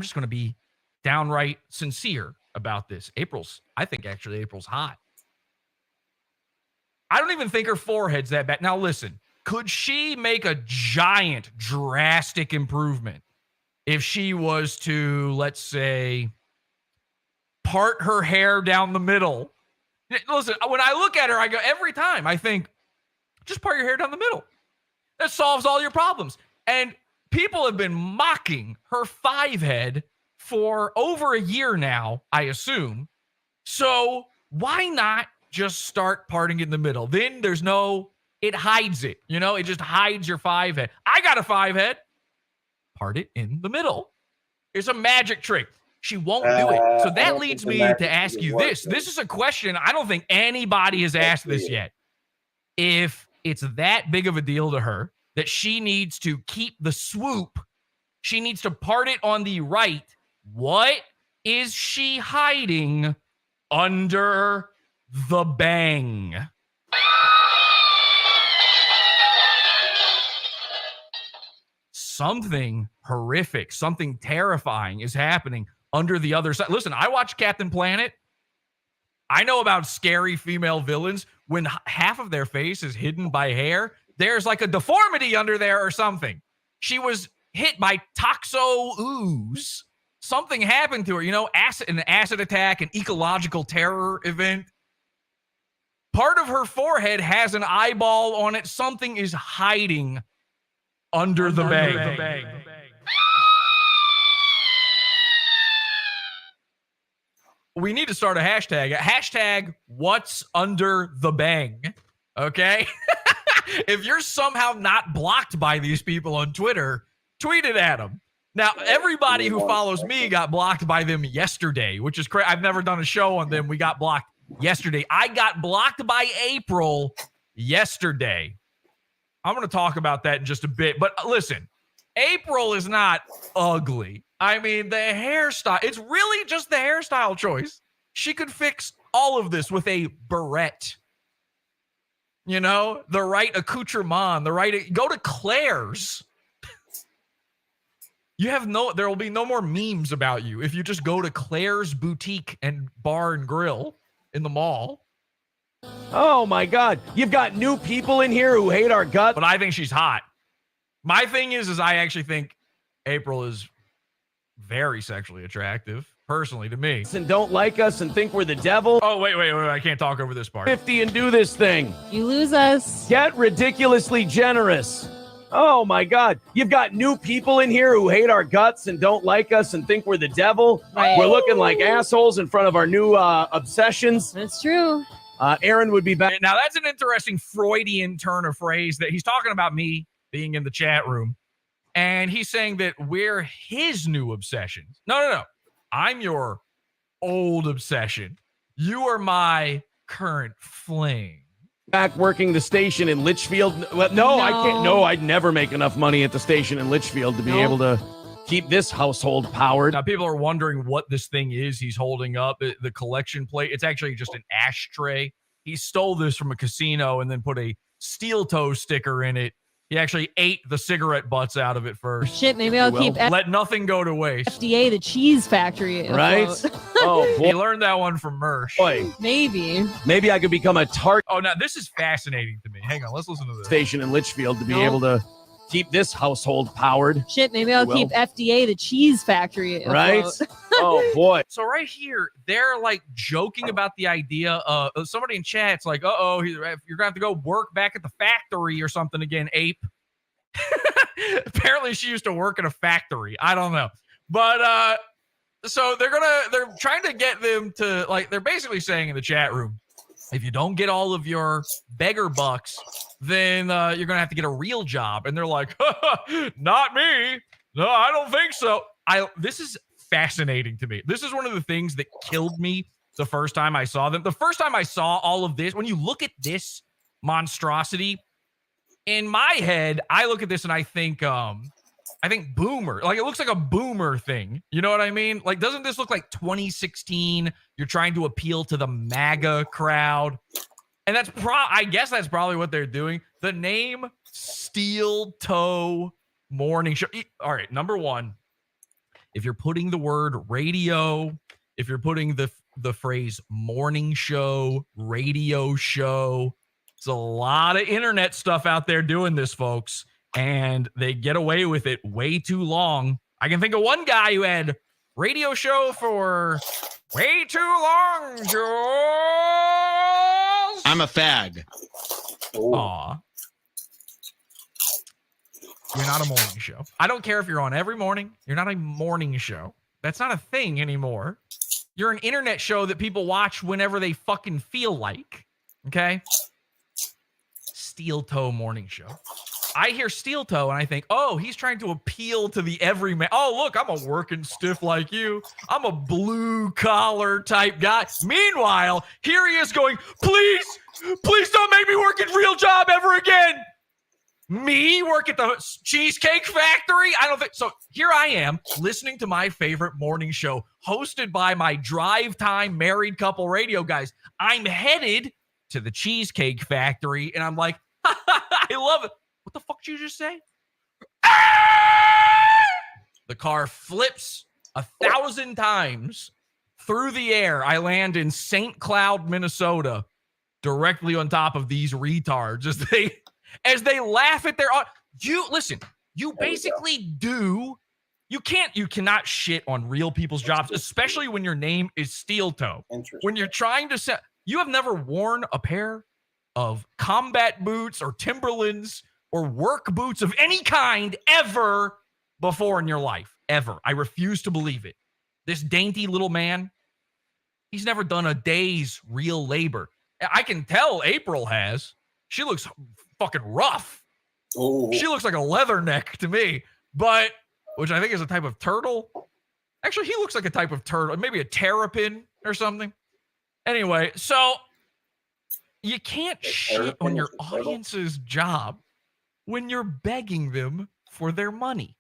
just going to be downright sincere about this. I think April's hot. I don't even think her forehead's that bad. Now, listen, could she make a giant, drastic improvement if she was to, let's say, part her hair down the middle? Listen, when I look at her, I go, every time I think, just part your hair down the middle. That solves all your problems. And people have been mocking her 5-head for over a year now, I assume. So why not just start parting in the middle? Then it hides it. It just hides your 5-head. I got a 5-head. Part it in the middle. It's a magic trick. She won't do it. So that leads me to ask you this. This is a question I don't think anybody has asked this yet. If it's that big of a deal to her that she needs to keep the swoop, she needs to part it on the right, what is she hiding under the bang? Something horrific, something terrifying is happening under the other side. Listen, I watch Captain Planet. I know about scary female villains. When half of their face is hidden by hair, there's like a deformity under there or something. She was hit by toxo ooze. Something happened to her, an acid attack, an ecological terror event. Part of her forehead has an eyeball on it. Something is hiding under the bang. We need to start a hashtag. Hashtag what's under the bang. Okay? If you're somehow not blocked by these people on Twitter, tweet it at them. Now, everybody who follows me got blocked by them yesterday, which is crazy. I've never done a show on them. We got blocked yesterday. I got blocked by April yesterday. I'm going to talk about that in just a bit. But listen, April is not ugly. I mean, the hairstyle, it's really just the hairstyle choice. She could fix all of this with a barrette. The right accoutrement, go to Claire's. There will be no more memes about you if you just go to Claire's Boutique and Bar and Grill in the mall. Oh my God. You've got new people in here who hate our guts. But I think she's hot. My thing is I actually think April is very sexually attractive, personally, to me. And don't like us and think we're the devil. Oh, wait. I can't talk over this part. 50 and do this thing. You lose us. Get ridiculously generous. Oh my God. You've got new people in here who hate our guts and don't like us and think we're the devil. Right. We're looking like assholes in front of our new obsessions. That's true. Aaron would be back. Now, that's an interesting Freudian turn of phrase that he's talking about me being in the chat room. And he's saying that we're his new obsessions. No. I'm your old obsession. You are my current fling. Back working the station in Litchfield. No, I can't. No, I'd never make enough money at the station in Litchfield to be able to keep this household powered. Now, people are wondering what this thing is he's holding up, the collection plate. It's actually just an ashtray. He stole this from a casino and then put a steel toe sticker in it. He actually ate the cigarette butts out of it first. Shit, maybe I'll keep let nothing go to waste. FDA, the cheese factory. Right? Oh, boy. He learned that one from Mersh. Boy. Maybe I could become a tart. Oh, now this is fascinating to me. Hang on, let's listen to this. Station in Litchfield to be able to keep this household powered. Shit, maybe I'll keep FDA, the cheese factory. Right? Oh, boy. So right here, they're like joking about the idea of somebody in chat's like, you're going to have to go work back at the factory or something again, ape. Apparently she used to work at a factory. I don't know. But so they're trying to get them to, like, they're basically saying in the chat room, if you don't get all of your beggar bucks, then you're going to have to get a real job. And they're like, not me. No, I don't think so. This is fascinating to me. This is one of the things that killed me the first time I saw them. The first time I saw all of this, when you look at this monstrosity, in my head, I look at this and I think boomer. Like, it looks like a boomer thing. You know what I mean? Like, doesn't this look like 2016? You're trying to appeal to the MAGA crowd. And I guess that's probably what they're doing. The name Steel Toe Morning Show. All right, number one, if you're putting the word radio, if you're putting the phrase morning show, radio show, it's a lot of internet stuff out there doing this, folks, and they get away with it way too long. I can think of one guy who had radio show for way too long, Jules. I'm a fag. Aw. You're not a morning show. I don't care if you're on every morning. You're not a morning show. That's not a thing anymore. You're an internet show that people watch whenever they fucking feel like. Okay? Steel Toe morning show. I hear Steel Toe and I think, oh, he's trying to appeal to the everyman. Oh, look, I'm a working stiff like you. I'm a blue collar type guy. Meanwhile, here he is going, please don't make me work at Real Job ever again. Me work at the Cheesecake Factory? I don't think so. Here I am listening to my favorite morning show hosted by my drive time married couple radio guys. I'm headed to the Cheesecake Factory and I'm like, I love it. What the fuck did you just say? The car flips 1,000 times through the air. I land in St. Cloud, Minnesota, directly on top of these retards as they laugh at their you basically do. You cannot shit on real people's jobs, especially when your name is Steel Toe. When you're trying to set, you have never worn a pair of combat boots or Timberlands or work boots of any kind ever before in your life. Ever. I refuse to believe it. This dainty little man, he's never done a day's real labor. I can tell April has. She looks fucking rough. Oh. She looks like a leatherneck to me, but which I think is a type of turtle. Actually, he looks like a type of turtle, maybe a terrapin or something. Anyway, so you can't shit on your audience's job when you're begging them for their money.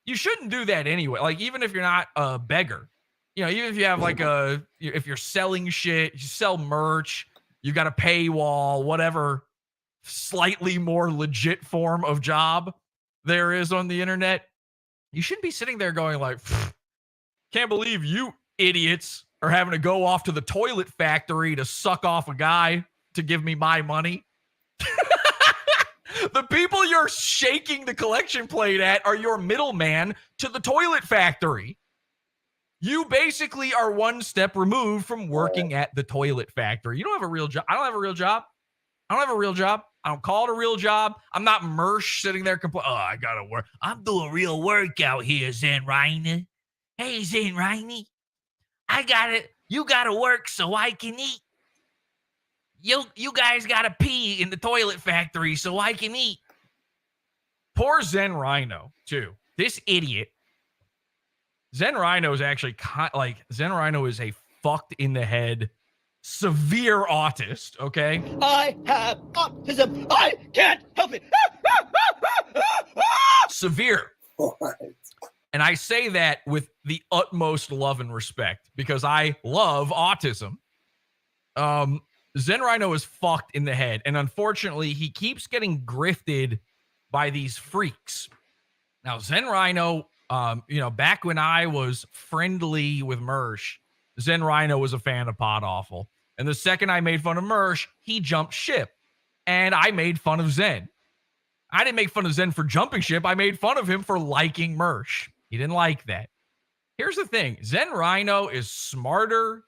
You shouldn't do that anyway. Like, even if you're not a beggar, even if you have if you're selling shit, you sell merch, you got a paywall, whatever slightly more legit form of job there is on the internet, you shouldn't be sitting there going like, can't believe you idiots are having to go off to the toilet factory to suck off a guy to give me my money. The people you're shaking the collection plate at are your middleman to the toilet factory. You basically are one step removed from working at the toilet factory. You don't have a real job. I don't have a real job. I don't call it a real job. I'm not Mersh sitting there complaining. Oh, I gotta work. I'm doing real work out here, Zen Reiner. Hey, Zen Reiner. You gotta work so I can eat. You guys gotta pee in the toilet factory so I can eat. Poor Zen Rhino, too. This idiot. Zen Rhino is actually Zen Rhino is a fucked in the head, severe autist, okay? I have autism. I can't help it. Severe. And I say that with the utmost love and respect because I love autism. Zen Rhino is fucked in the head, and unfortunately, he keeps getting grifted by these freaks. Now, Zen Rhino, back when I was friendly with Mersh, Zen Rhino was a fan of Pod Awful. And the second I made fun of Mersh, he jumped ship. And I made fun of Zen. I didn't make fun of Zen for jumping ship. I made fun of him for liking Mersh. He didn't like that. Here's the thing. Zen Rhino is smarter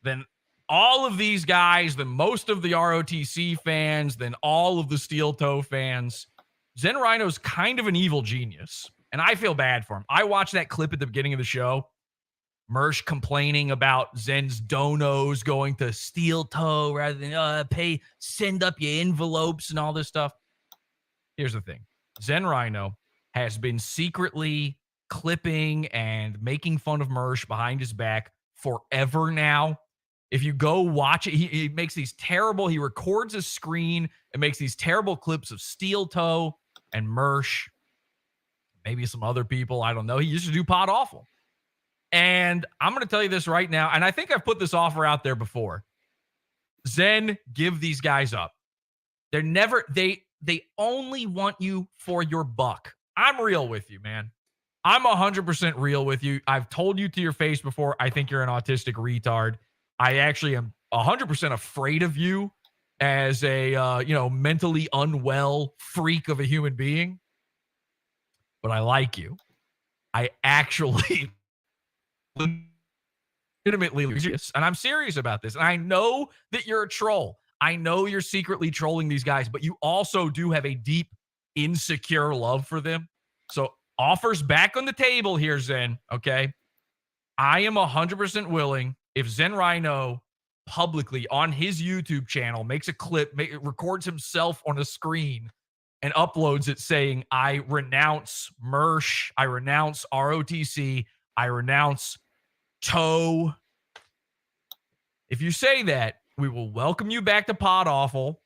than all of these guys, than most of the ROTC fans, than all of the Steel Toe fans. Zen Rhino's kind of an evil genius, and I feel bad for him. I watched that clip at the beginning of the show. Mersh complaining about Zen's donos going to Steel Toe rather than send up your envelopes and all this stuff. Here's the thing. Zen Rhino has been secretly clipping and making fun of Mersh behind his back forever now. If you go watch it, he makes these terrible, he records a screen and makes these terrible clips of Steel Toe and Mersh, maybe some other people. I don't know. He used to do Pod Awful. And I'm going to tell you this right now, and I think I've put this offer out there before. Zen, give these guys up. They only want you for your buck. I'm real with you, man. I'm 100% real with you. I've told you to your face before, I think you're an autistic retard. I actually am 100% afraid of you as a, mentally unwell freak of a human being. But I like you. I actually legitimately, and I'm serious about this. And I know that you're a troll. I know you're secretly trolling these guys, but you also do have a deep, insecure love for them. So offers back on the table here, Zen. Okay. I am 100% willing if Zen Rhino publicly on his YouTube channel makes a clip, records himself on a screen and uploads it saying, I renounce Mersh, I renounce ROTC, I renounce Toe. If you say that, we will welcome you back to Pod Awful.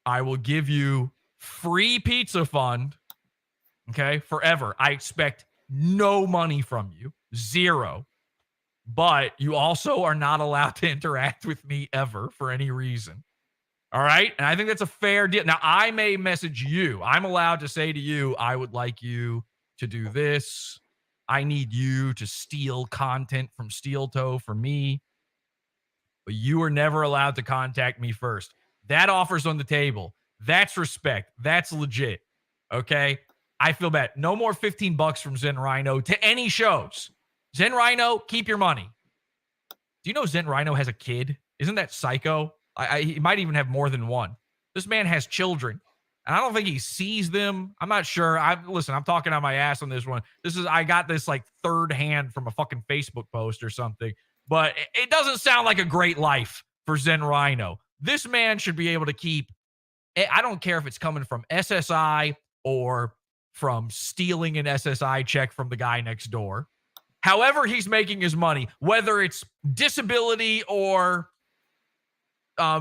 I will give you free pizza fund. Okay, forever. I expect no money from you. Zero. But you also are not allowed to interact with me ever for any reason. All right? And I think that's a fair deal. Now, I may message you. I'm allowed to say to you, I would like you to do this. I need you to steal content from Steel Toe for me. But you are never allowed to contact me first. That offer's on the table. That's respect. That's legit. Okay? I feel bad. No more $15 from Zen Rhino to any shows. Zen Rhino, keep your money. Do you know Zen Rhino has a kid? Isn't that psycho? He might even have more than one. This man has children, and I don't think he sees them. I'm not sure. Listen, I'm talking on my ass on this one. I got this like third hand from a fucking Facebook post or something, but it doesn't sound like a great life for Zen Rhino. This man should be able to keep, I don't care if it's coming from SSI or from stealing an SSI check from the guy next door. However he's making his money, whether it's disability or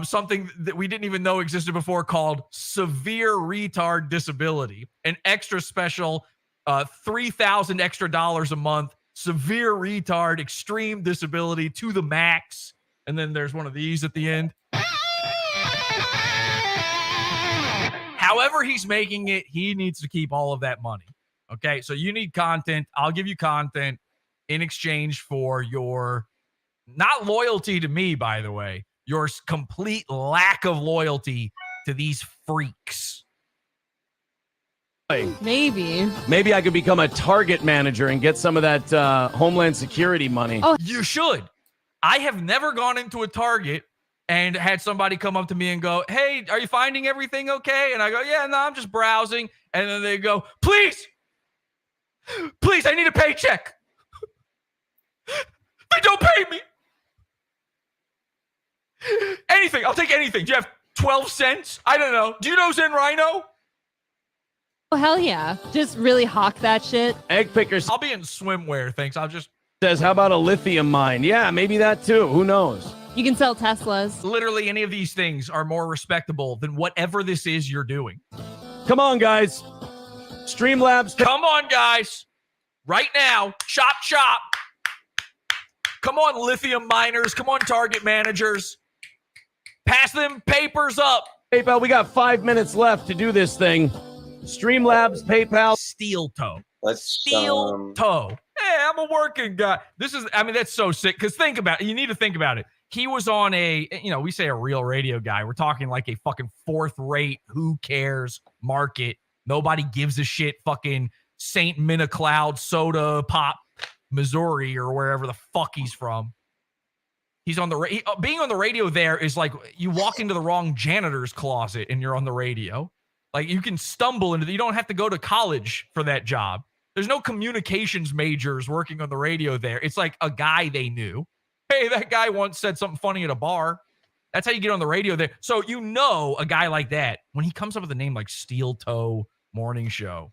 something that we didn't even know existed before called severe retard disability, an extra special $3,000 extra a month, severe retard, extreme disability to the max. And then there's one of these at the end. However he's making it, he needs to keep all of that money. Okay, so you need content. I'll give you content in exchange for your, not loyalty to me, by the way, your complete lack of loyalty to these freaks. Maybe I could become a Target manager and get some of that Homeland Security money. Oh, you should. I have never gone into a Target and had somebody come up to me and go, hey, are you finding everything okay? And I go, yeah, no, I'm just browsing. And then they go, please, I need a paycheck. They don't pay me. Anything. I'll take anything. Do you have 12 cents? I don't know. Do you know Zen Rhino? oh hell yeah. Just really hawk that shit. Egg pickers I'll be in swimwear, thanks. I'll just says, how about a lithium mine? Yeah, maybe that too. Who knows? You can sell Teslas. literally any of these things are more respectable than whatever this is you're doing. Come on, guys. Streamlabs. Come on, guys. Right now. Chop, chop. Come on, lithium miners. Come on, Target managers. Pass them papers up. PayPal, we got 5 minutes left to do this thing. Streamlabs, PayPal. Steel Toe. Let's Steel Toe. Hey, I'm a working guy. That's so sick. Because think about it. You need to think about it. He was on we say a real radio guy. We're talking like a fucking fourth rate, who cares market. Nobody gives a shit fucking St. Minna Cloud Soda Pop, Missouri, or wherever the fuck he's from. He's on being on the radio there is like you walk into the wrong janitor's closet and you're on the radio. Like you can stumble into you don't have to go to college for that job. There's no communications majors working on the radio there. It's like a guy they knew. Hey, that guy once said something funny at a bar. That's how you get on the radio there. So a guy like that, when he comes up with a name like Steel Toe Morning Show,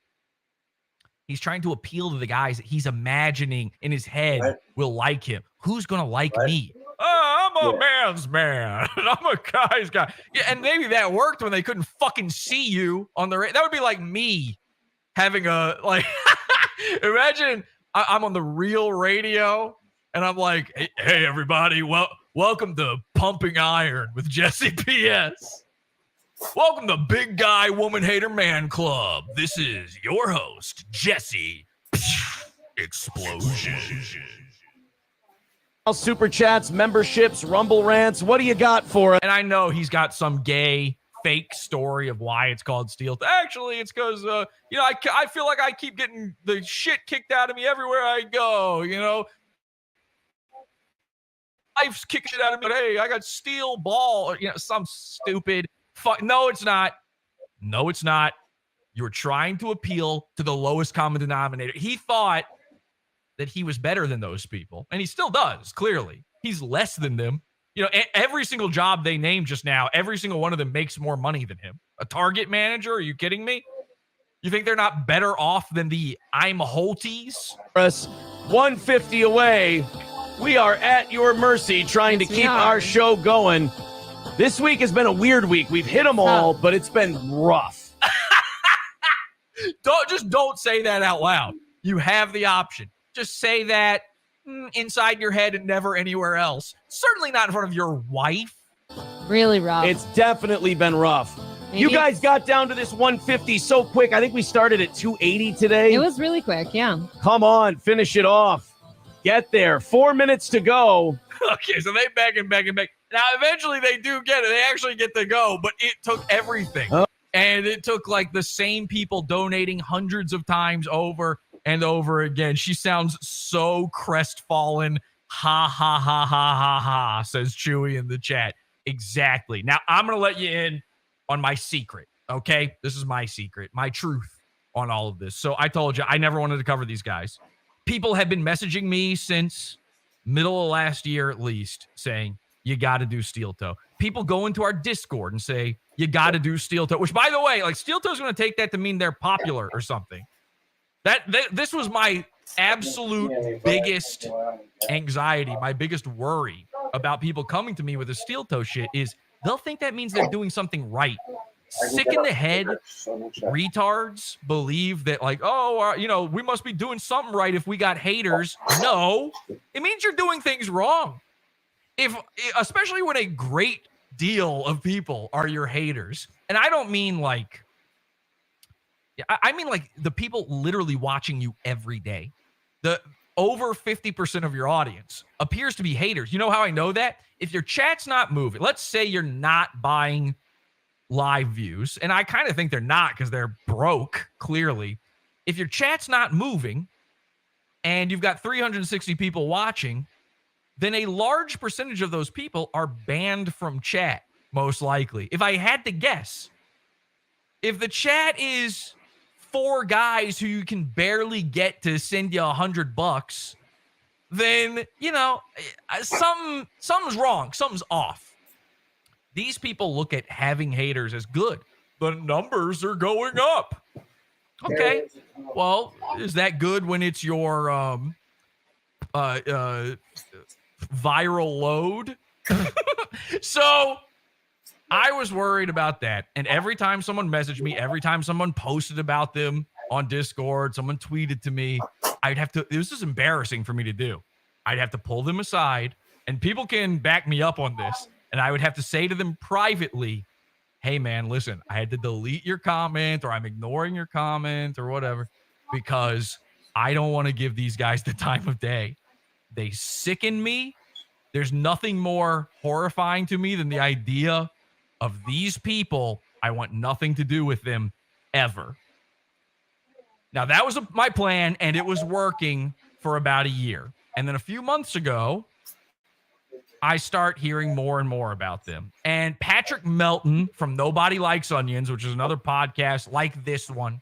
he's trying to appeal to the guys that he's imagining in his head will like him. Who's going to like me? Oh, I'm a man's man. I'm a guy's guy. Yeah, and maybe that worked when they couldn't fucking see you on the radio. That would be like me having imagine I'm on the real radio and I'm like, hey everybody, welcome to Pumping Iron with Jesse P.S. Welcome to Big Guy Woman Hater Man Club. This is your host, Jesse. explosion. Super chats, memberships, Rumble rants. What do you got for us? And I know he's got some gay fake story of why it's called Steel. Actually, it's because I feel like I keep getting the shit kicked out of me everywhere I go. Life's kicking shit out of me. But hey, I got steel ball, or some stupid fuck. No, it's not. No, it's not. You're trying to appeal to the lowest common denominator. He thought that he was better than those people, and he still does. Clearly, he's less than them. Every single job they named just now, every single one of them makes more money than him. A Target manager? Are you kidding me? You think they're not better off than the I'm Holties? 150 away. We are at your mercy trying to keep our show going. This week has been a weird week. We've hit them all, but it's been rough. Don't say that out loud. You have the option. Just say that inside your head and never anywhere else. Certainly not in front of your wife. Really rough. It's definitely been rough. You guys got down to this 150 so quick. I think we started at 280 today. It was really quick, yeah. Come on, finish it off. Get there. 4 minutes to go. Okay, so they beg and beg and beg. Now, eventually they do get it. They actually get to go, but it took everything. Oh. And it took like the same people donating hundreds of times over and over again. She sounds so crestfallen. Ha, ha, ha, ha, ha, ha, says Chewy in the chat. Exactly. Now, I'm going to let you in on my secret, okay? This is my secret, my truth on all of this. So I told you, I never wanted to cover these guys. People have been messaging me since middle of last year at least saying, you got to do Steel Toe. People go into our Discord and say, you got to do Steel Toe, which, by the way, like Steel Toe's going to take that to mean they're popular or something. This was my absolute biggest anxiety, my biggest worry about people coming to me with a Steel Toe shit is they'll think that means they're doing something right. Sick in the head retards believe that we must be doing something right if we got haters. No, it means you're doing things wrong. Especially when a great deal of people are your haters. And I don't mean I mean the people literally watching you every day. The over 50% of your audience appears to be haters. You know how I know that? If your chat's not moving, let's say you're not buying live views, and I kind of think they're not because they're broke, clearly. If your chat's not moving and you've got 360 people watching, then a large percentage of those people are banned from chat, most likely. If I had to guess, if the chat is 4 guys who you can barely get to send you $100, then, something's wrong. Something's off. These people look at having haters as good. The numbers are going up. Okay. Well, is that good when it's your viral load? So I was worried about that. And every time someone messaged me, every time someone posted about them on Discord, someone tweeted to me, this is embarrassing for me to do. I'd have to pull them aside, and people can back me up on this. And I would have to say to them privately, hey, man, listen, I had to delete your comment, or I'm ignoring your comment or whatever, because I don't want to give these guys the time of day. They sicken me. There's nothing more horrifying to me than the idea of these people. I want nothing to do with them ever. Now, that was my plan, and it was working for about a year. And then a few months ago, I start hearing more and more about them. And Patrick Melton from Nobody Likes Onions, which is another podcast like this one,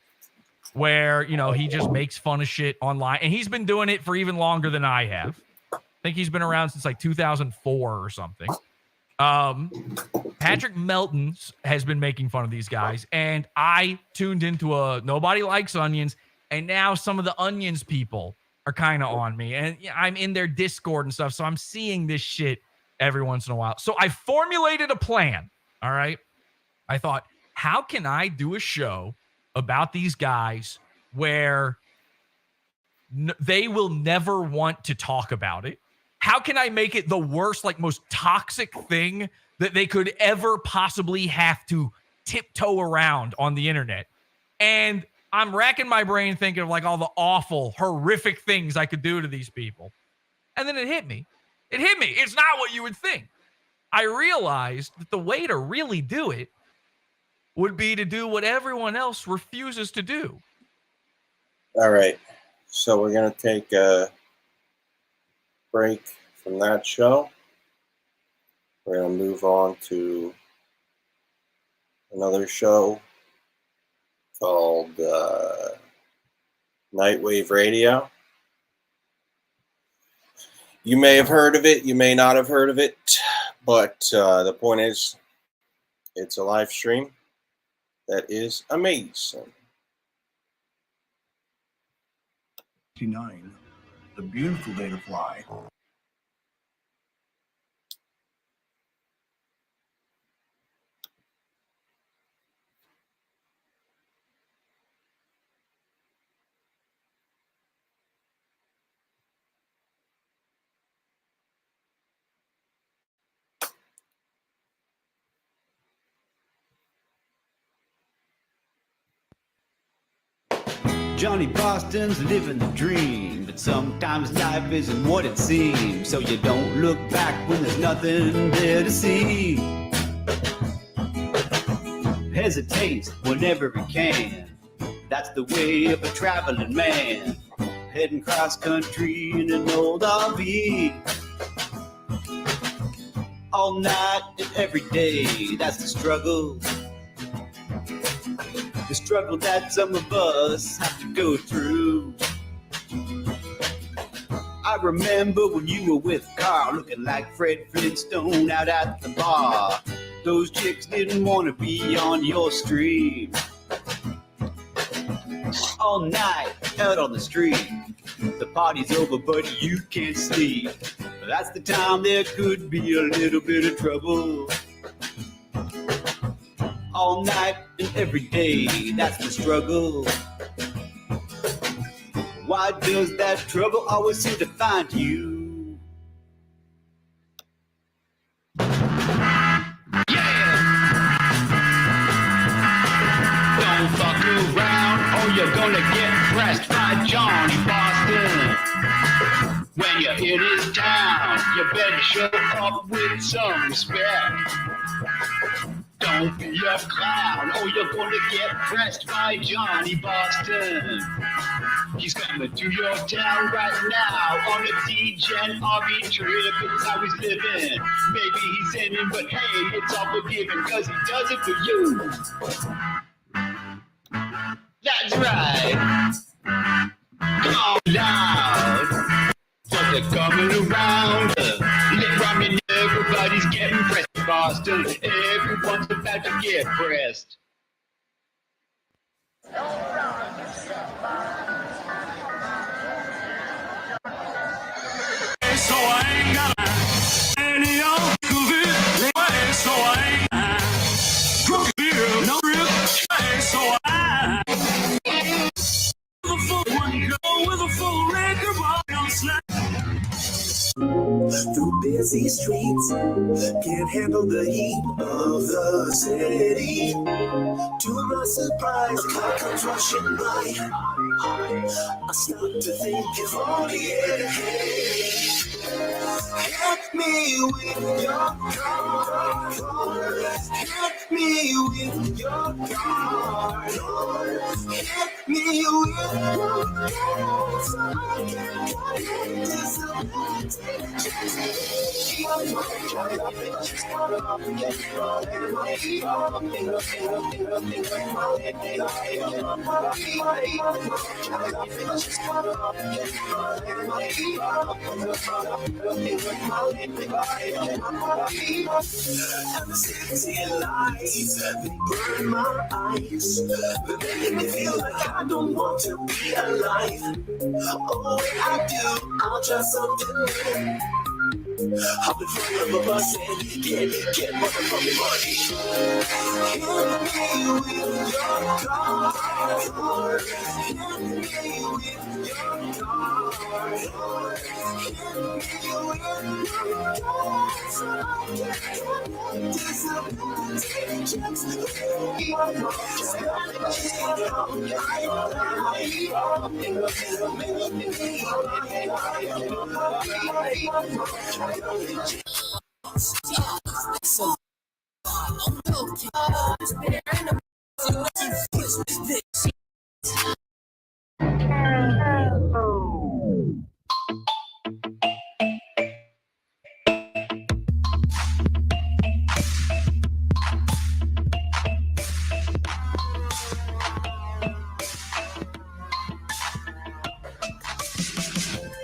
where, he just makes fun of shit online. And he's been doing it for even longer than I have. I think he's been around since 2004 or something. Patrick Melton has been making fun of these guys. And I tuned into a Nobody Likes Onions. And now some of the Onions people are kind of on me. And I'm in their Discord and stuff. So I'm seeing this shit every once in a while. So I formulated a plan. All right. I thought, how can I do a show about these guys where they will never want to talk about it? How can I make it the worst, most toxic thing that they could ever possibly have to tiptoe around on the internet? And I'm racking my brain thinking of like all the awful, horrific things I could do to these people. And then it hit me. It's not what you would think. I realized that the way to really do it would be to do what everyone else refuses to do. All right. So we're going to take a break from that show. We're going to move on to another show called Nightwave Radio. You may have heard of it, you may not have heard of it, but the point is, it's a live stream that is amazing. 9, the beautiful day to fly. Johnny Boston's living the dream, but sometimes life isn't what it seems, so you don't look back when there's nothing there to see. Hesitate whenever he can, that's the way of a traveling man, heading cross country in an old RV. All night and every day, that's the struggle. The struggle that some of us have to go through. I remember when you were with Carl, looking like Fred Flintstone out at the bar. Those chicks didn't want to be on your stream. All night, out on the street. The party's over, but you can't sleep. That's the time there could be a little bit of trouble. All night and every day, that's the struggle. Why does that trouble always seem to find you? Yeah! Don't fuck around or you're gonna get pressed by Johnny Boston. When you're in his town, you better show up with some respect. Don't be a clown, or you're gonna get pressed by Johnny Boston. He's coming to your town right now on a D-Gen RV trip. It's how he's living. Maybe he's sinning, but hey, it's all forgiven, cause he does it for you. That's right. Calm down. But they're coming around. Lip rhyming, everybody's getting pressed. Boston, everyone's about to get pressed. So I ain't got any old COVID. So I ain't crooked beer, no real. So I with a full one go with a full liquor bottle on slack. Through busy streets, can't handle the heat of the city. To my surprise, a car comes rushing by. I stop to think if only it help me with your car. Help me with your car. Help me with your car. So I can get disability. And the city lights, they burn my eyes. But they make me feel like I don't want to be alive. Oh, when I do, I'll try something new. Hop in front of a bus and get motherfucking money. Hit me with your car.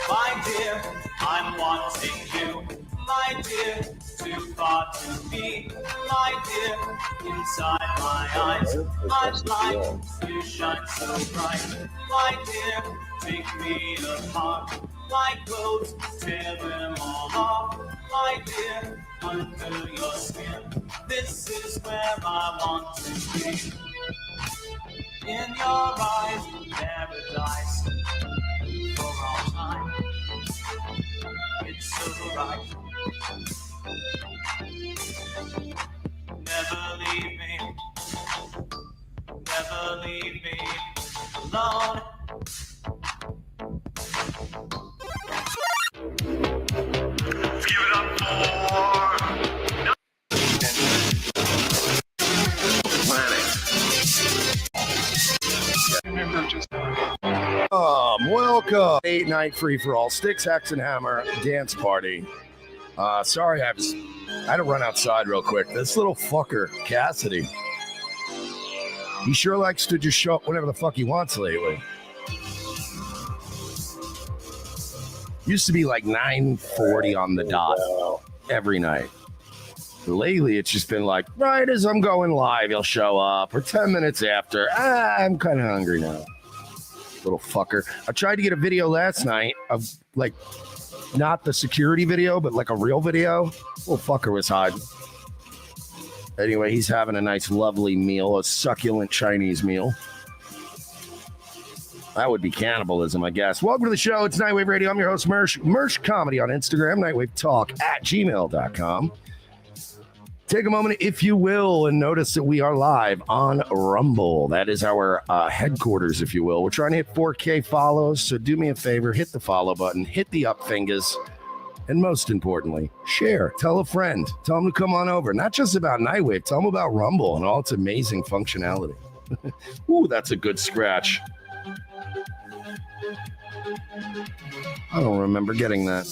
My dear, I'm wanting you. My dear, too far to be. My dear, inside my eyes, I'd like to shine so bright. My dear, take me apart. My clothes, tear them all off. My dear, under your skin. This is where I want to be. In your eyes, paradise. For all time, it's so right. Never leave me alone. Give it up for Welcome. 8-night free for all Sticks, Hex, and Hammer dance party. Sorry, I had to run outside real quick. This little fucker, Cassidy, he sure likes to just show up whenever the fuck he wants lately. Used to be like 9:40 on the dot every night. Lately, it's just been like, right as I'm going live, he'll show up, or 10 minutes after. I'm kind of hungry now. Little fucker. I tried to get a video last night of, like, not the security video, but like a real video. Little fucker was hiding. Anyway, he's having a nice, lovely meal, a succulent Chinese meal. That would be cannibalism, I guess. Welcome to the show. It's Nightwave Radio. I'm your host, Mersh. Mersh Comedy on Instagram, nightwavetalk@gmail.com. Take a moment, if you will, and notice that we are live on Rumble. That is our headquarters, if you will. We're trying to hit 4K follows, so do me a favor, hit the follow button, hit the up fingers, and most importantly, share. Tell a friend. Tell them to come on over. Not just about Nightwave. Tell them about Rumble and all its amazing functionality. Ooh, that's a good scratch. I don't remember getting that.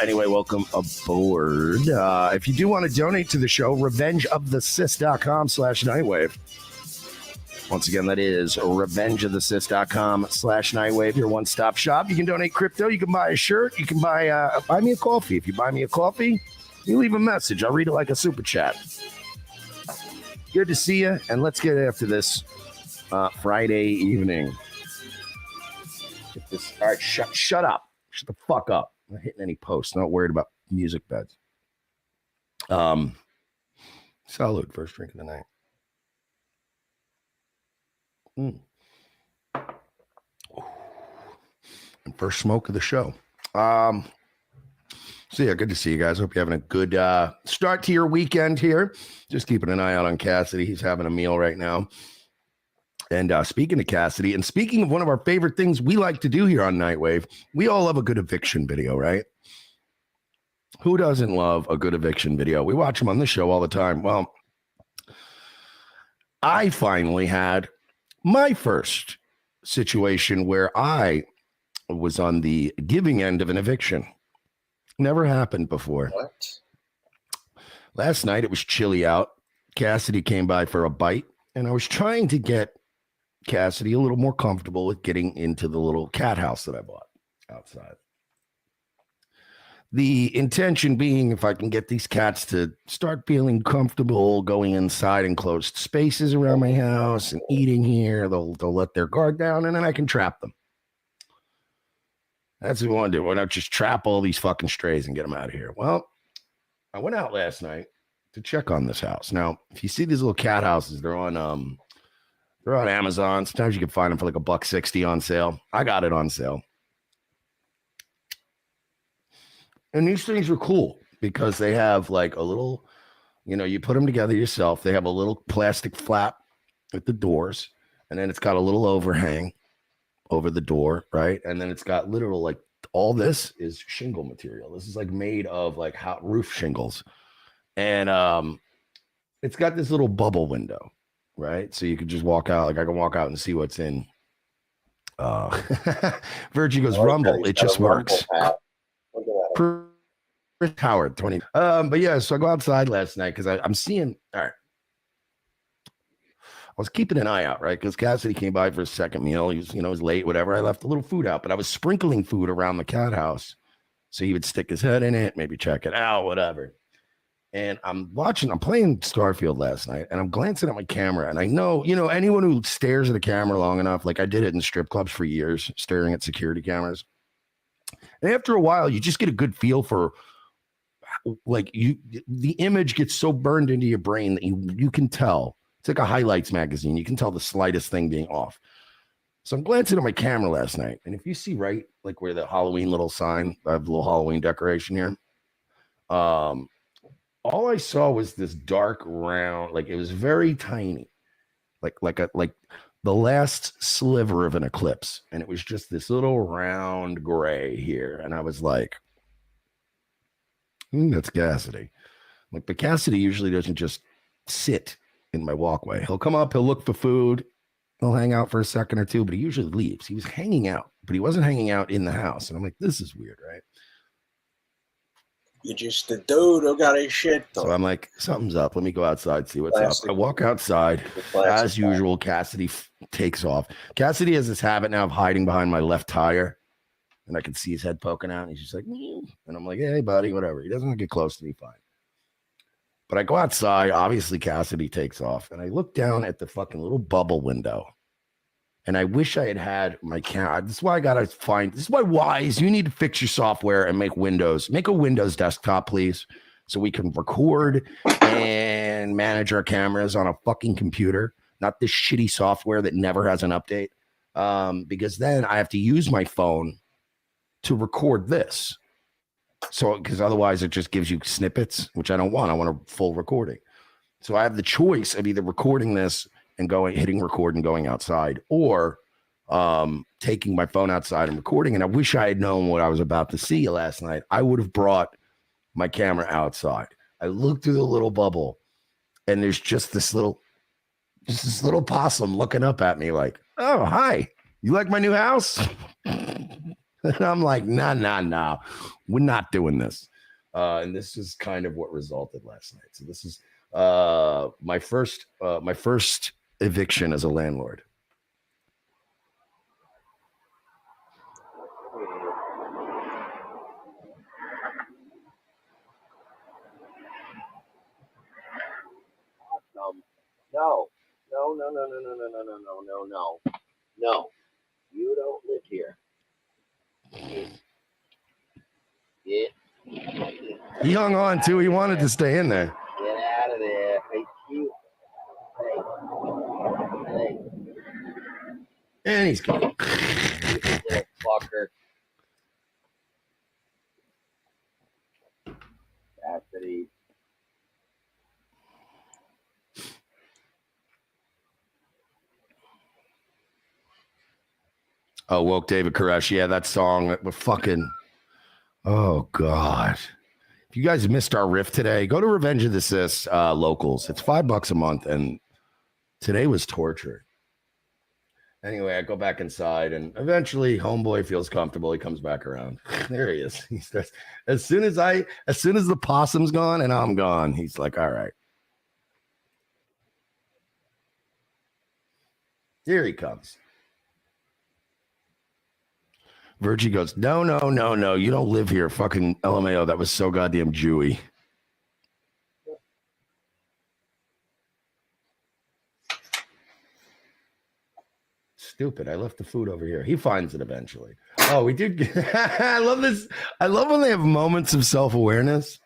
Anyway, welcome aboard. If you do want to donate to the show, revengeofthesis.com/Nightwave. Once again, that is revengeofthesis.com/Nightwave, your one-stop shop. You can donate crypto. You can buy a shirt. You can buy me a coffee. If you buy me a coffee, you leave a message. I'll read it like a super chat. Good to see you, and let's get after this Friday evening. Get this. All right, shut up. Shut the fuck up. I'm not hitting any posts. Not worried about music beds. Salud, first drink of the night. And first smoke of the show. So yeah, good to see you guys. Hope you're having a good start to your weekend here. Just keeping an eye out on Cassidy. He's having a meal right now. And speaking of Cassidy, and speaking of one of our favorite things we like to do here on Nightwave, we all love a good eviction video, right? Who doesn't love a good eviction video? We watch them on the show all the time. Well, I finally had my first situation where I was on the giving end of an eviction. Never happened before. What? Last night, it was chilly out. Cassidy came by for a bite, and I was trying to get Cassidy a little more comfortable with getting into the little cat house that I bought outside. The intention being, if I can get these cats to start feeling comfortable going inside enclosed spaces around my house and eating here, they'll let their guard down, and then I can trap them. That's what we want to do. Why not just trap all these fucking strays and get them out of here? Well, I went out last night to check on this house. Now, if you see these little cat houses, they're on Amazon. Sometimes you can find them for like $1.60 on sale. I got it on sale. And these things are cool because they have like a little, you put them together yourself. They have a little plastic flap at the doors, and then it's got a little overhang over the door, right? And then it's got literal, like, all this is shingle material. This is like made of like hot roof shingles. And it's got this little bubble window, right? So you can just walk out. Like I can walk out and see what's in. Virgie goes, Rumble. It just works. Chris Howard, 20. But yeah, so I go outside last night because I'm seeing. All right. I was keeping an eye out, right? Because Cassidy came by for a second meal. He was, he was late, whatever. I left a little food out, but I was sprinkling food around the cat house. So he would stick his head in it, maybe check it out, whatever. And I'm playing Starfield last night, and I'm glancing at my camera. And I know, anyone who stares at a camera long enough, like I did it in strip clubs for years, staring at security cameras. And after a while, you just get a good feel for, like, the image gets so burned into your brain that you can tell. It's like a highlights magazine. You can tell the slightest thing being off. So I'm glancing at my camera last night. And if you see right, like where the Halloween little sign, I have a little Halloween decoration here. All I saw was this dark round, like it was very tiny, like the last sliver of an eclipse. And it was just this little round gray here. And I was like, that's Cassidy. Like, but Cassidy usually doesn't just sit in my walkway. He'll come up, he'll look for food, he'll hang out for a second or two, but he usually leaves. He was hanging out, but he wasn't hanging out in the house. And I'm like, this is weird, right? You're just a dude who got his shit done. So I'm like, something's up. Let me go outside, see what's up. I walk outside. As usual, Cassidy takes off. Cassidy has this habit now of hiding behind my left tire, and I can see his head poking out, and he's just like, and I'm like, hey, buddy, whatever. He doesn't get close to me, fine. But I go outside. Obviously, Cassidy takes off, and I look down at the fucking little bubble window, and I wish I had my camera. This is why I gotta find. This is why Wise, you need to fix your software and make Windows. Make a Windows desktop, please, so we can record and manage our cameras on a fucking computer, not this shitty software that never has an update. Because then I have to use my phone to record this. So, because otherwise it just gives you snippets, which I don't want. I want a full recording. So I have the choice of either recording this and hitting record and going outside, or taking my phone outside and recording. And I wish I had known what I was about to see last night. I would have brought my camera outside. I looked through the little bubble, and there's just this little possum looking up at me like, oh, hi, you like my new house? And I'm like, nah, we're not doing this. And this is kind of what resulted last night. So this is my first eviction as a landlord. No. You don't live here. Yeah. He hung on too. He wanted to stay in there. Get out of there. Hey, you. Hey. And he's gone. You little fucker. Cassidy. Oh, Woke David Koresh. Yeah, that song. We're fucking. Oh, God. If you guys missed our riff today, go to Revenge of the Sis locals. It's $5 a month, and today was torture. Anyway, I go back inside, and eventually, homeboy feels comfortable. He comes back around. There he is. He starts as soon as the possum's gone and I'm gone. He's like, all right. Here he comes. Virgie goes, no. You don't live here. Fucking LMAO. That was so goddamn Jewy. Stupid. I left the food over here. He finds it eventually. Oh, we did. I love this. I love when they have moments of self-awareness.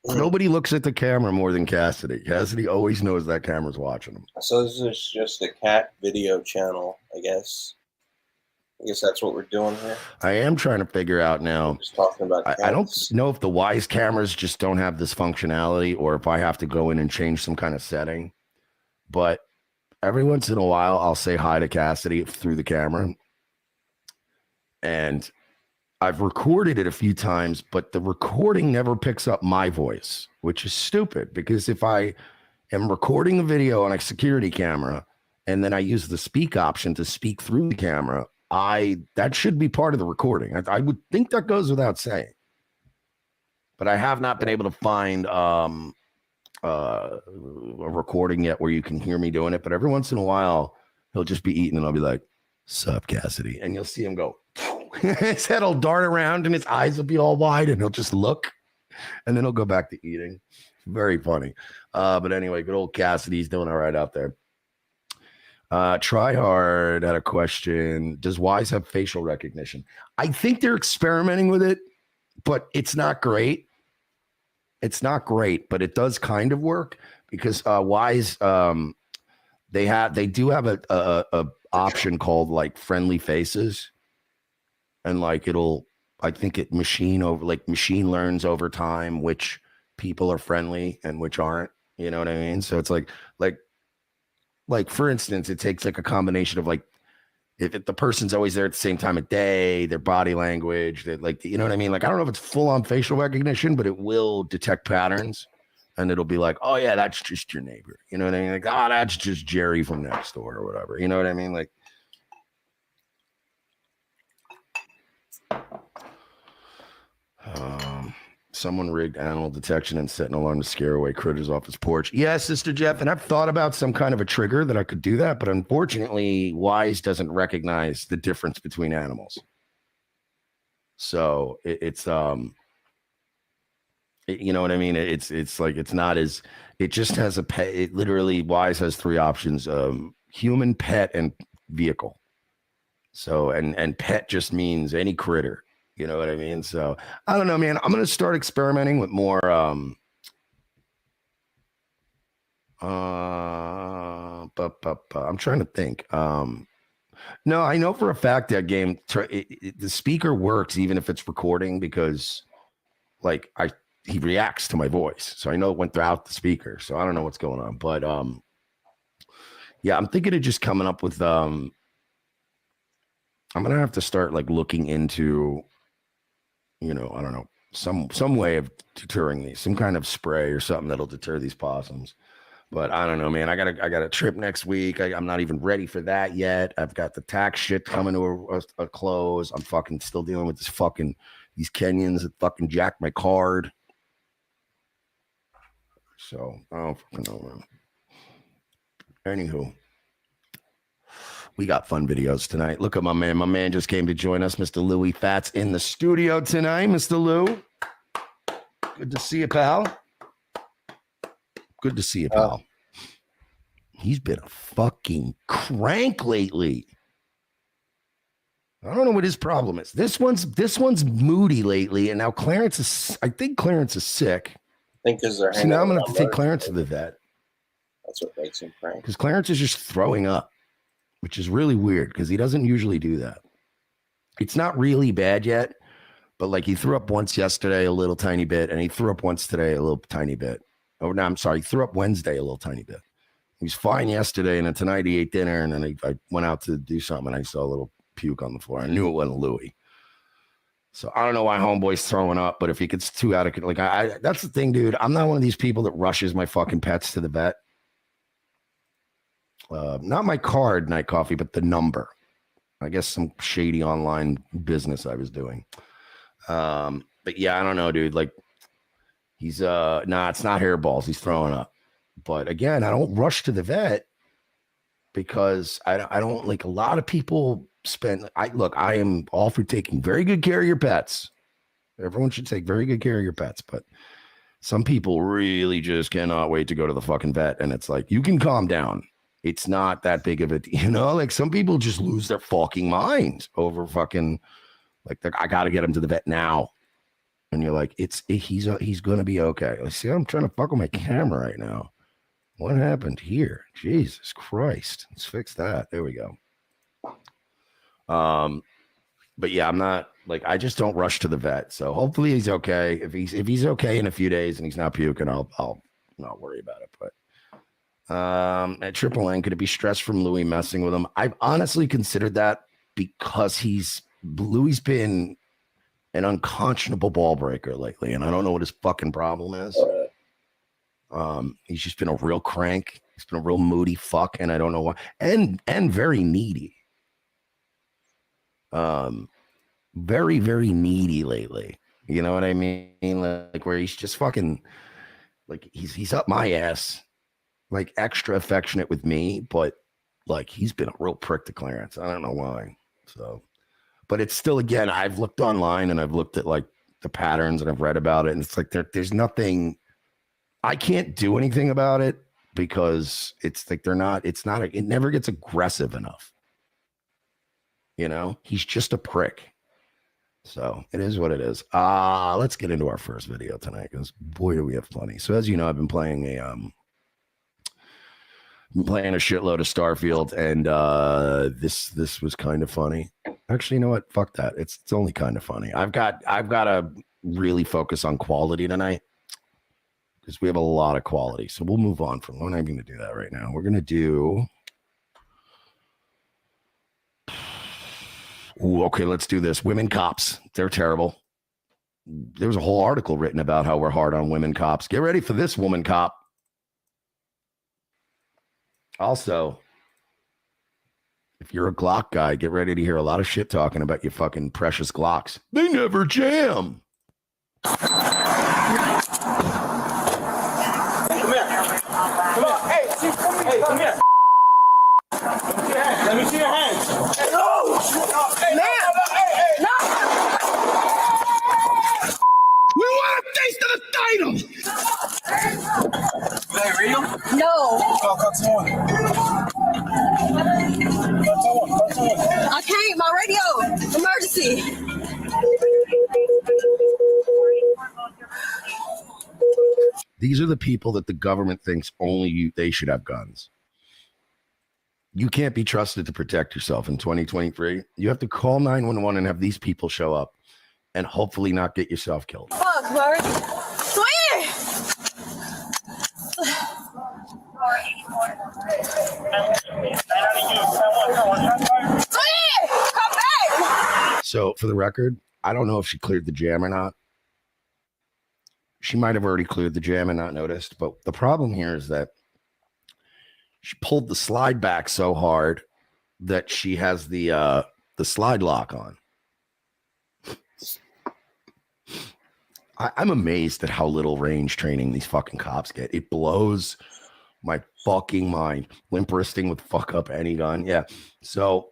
Nobody looks at the camera more than Cassidy. Cassidy always knows that camera's watching him. So this is just a cat video channel, I guess. I guess that's what we're doing here. I am trying to figure out now. Just talking about I don't know if the Wise cameras just don't have this functionality or if I have to go in and change some kind of setting. But every once in a while, I'll say hi to Cassidy through the camera. And I've recorded it a few times, but the recording never picks up my voice, which is stupid because if I am recording a video on a security camera and then I use the speak option to speak through the camera, that should be part of the recording. I would think that goes without saying. But I have not been able to find a recording yet where you can hear me doing it. But every once in a while, he'll just be eating and I'll be like, "Sup, Cassidy?" And you'll see him go. His head will dart around and his eyes will be all wide and he'll just look and then he'll go back to eating. Very funny. But anyway, good old Cassidy's doing all right out there. Try Hard had a question. Does Wise have facial recognition? I think they're experimenting with it, but it's not great. It's not great, but it does kind of work because Wise, they do have a option called like friendly faces. And like I think machine learns over time which people are friendly and which aren't. You know what I mean? So it's like for instance, it takes like a combination of like if the person's always there at the same time of day, their body language, that you know what I mean? Like I don't know if it's full on facial recognition, but it will detect patterns, and it'll be like, oh yeah, that's just your neighbor. You know what I mean? Like oh, that's just Jerry from next door or whatever. You know what I mean? Like. Someone rigged animal detection and set an alarm to scare away critters off his porch. Yeah, Sister Jeff, and I've thought about some kind of a trigger that I could do that, but unfortunately, Wise doesn't recognize the difference between animals. So it's you know what I mean? It's like it's not as it just has a pet. It literally Wise has three options: human, pet, and vehicle. So and pet just means any critter. You know what I mean? So I don't know, man. I'm going to start experimenting with more. I'm trying to think. No, I know for a fact that game, the speaker works even if it's recording because like he reacts to my voice. So I know it went throughout the speaker. So I don't know what's going on, but yeah, I'm thinking of just coming up with I'm going to have to start like looking into, you know, I don't know, some way of deterring these, some kind of spray or something that'll deter these possums. But I don't know, man. I got a trip next week. I'm not even ready for that yet. I've got the tax shit coming to a close. I'm fucking still dealing with these Kenyans that fucking jacked my card. So I don't fucking know, man. Anywho. We got fun videos tonight. Look at my man. My man just came to join us. Mr. Louis Fats in the studio tonight. Mr. Lou. Good to see you, pal. Good to see you, pal. He's been a fucking crank lately. I don't know what his problem is. This one's moody lately, and now I think Clarence is sick. I think because they're so now I'm going to have to take Clarence to the vet. That's what makes him crank. Because Clarence is just throwing up. Which is really weird because he doesn't usually do that. It's not really bad yet, but like he threw up once yesterday, a little tiny bit, and he threw up once today, a little tiny bit. Oh, no, I'm sorry. He threw up Wednesday, a little tiny bit. He was fine yesterday, and then tonight he ate dinner, and then I went out to do something, and I saw a little puke on the floor. I knew it wasn't Louis. So I don't know why homeboy's throwing up, but if he gets too out of like that's the thing, dude. I'm not one of these people that rushes my fucking pets to the vet. Not my card, Night Coffee, but the number. I guess some shady online business I was doing. But yeah, I don't know, dude. Like he's it's not hairballs. He's throwing up. But again, I don't rush to the vet because I don't like a lot of people spend. I am all for taking very good care of your pets. Everyone should take very good care of your pets, but some people really just cannot wait to go to the fucking vet. And it's like, you can calm down. It's not that big of a, like some people just lose their fucking minds over fucking like, I got to get them to the vet now. and you're like, he's going to be okay. I see, I'm trying to fuck with my camera right now. What happened here? Jesus Christ. Let's fix that. There we go. But yeah, I'm not like, I just don't rush to the vet. So hopefully he's okay. If he's okay in a few days and he's not puking, I'll not worry about it. But at Triple N, could it be stress from Louis messing with him? I've honestly considered that because Louis been an unconscionable ball breaker lately, and I don't know what his fucking problem is. He's just been a real crank. He's been a real moody fuck, and I don't know why. And very needy. Very, very needy lately. You know what I mean? Like where he's just fucking like he's up my ass, like extra affectionate with me, but like he's been a real prick to Clarence. I don't know why. So, but it's still, again, I've looked online and I've looked at like the patterns and I've read about it, and it's like there's nothing. I can't do anything about it because it's like it never gets aggressive enough. You know, he's just a prick. So it is what it is. Let's get into our first video tonight, because boy, do we have plenty. So as you know, I've been playing a shitload of Starfield, and this was kind of funny. Actually, you know what? Fuck that. It's only kind of funny. I've got to really focus on quality tonight, because we have a lot of quality. So we'll move on from. We're not even going to do that right now. We're going to do. Ooh, okay, let's do this. Women cops. They're terrible. There was a whole article written about how we're hard on women cops. Get ready for this, woman cop. Also, if you're a Glock guy, get ready to hear a lot of shit talking about your fucking precious Glocks. They never jam. Come here. Come on. Hey, come here. Let me see your hands. Hey, no! Hey, man! Hey, no! We want a taste of the title! They real? No. Cut someone. Okay, my radio. Emergency. These are the people that the government thinks only they should have guns. You can't be trusted to protect yourself in 2023. You have to call 911 and have these people show up and hopefully not get yourself killed. Fuck, Mark. Swear! Swear! Come back! So for the record, I don't know if she cleared the jam or not. She might have already cleared the jam and not noticed. But the problem here is that she pulled the slide back so hard that she has the slide lock on. I'm amazed at how little range training these fucking cops get. It blows my fucking mind. Limp wristing would fuck up any gun. Yeah. So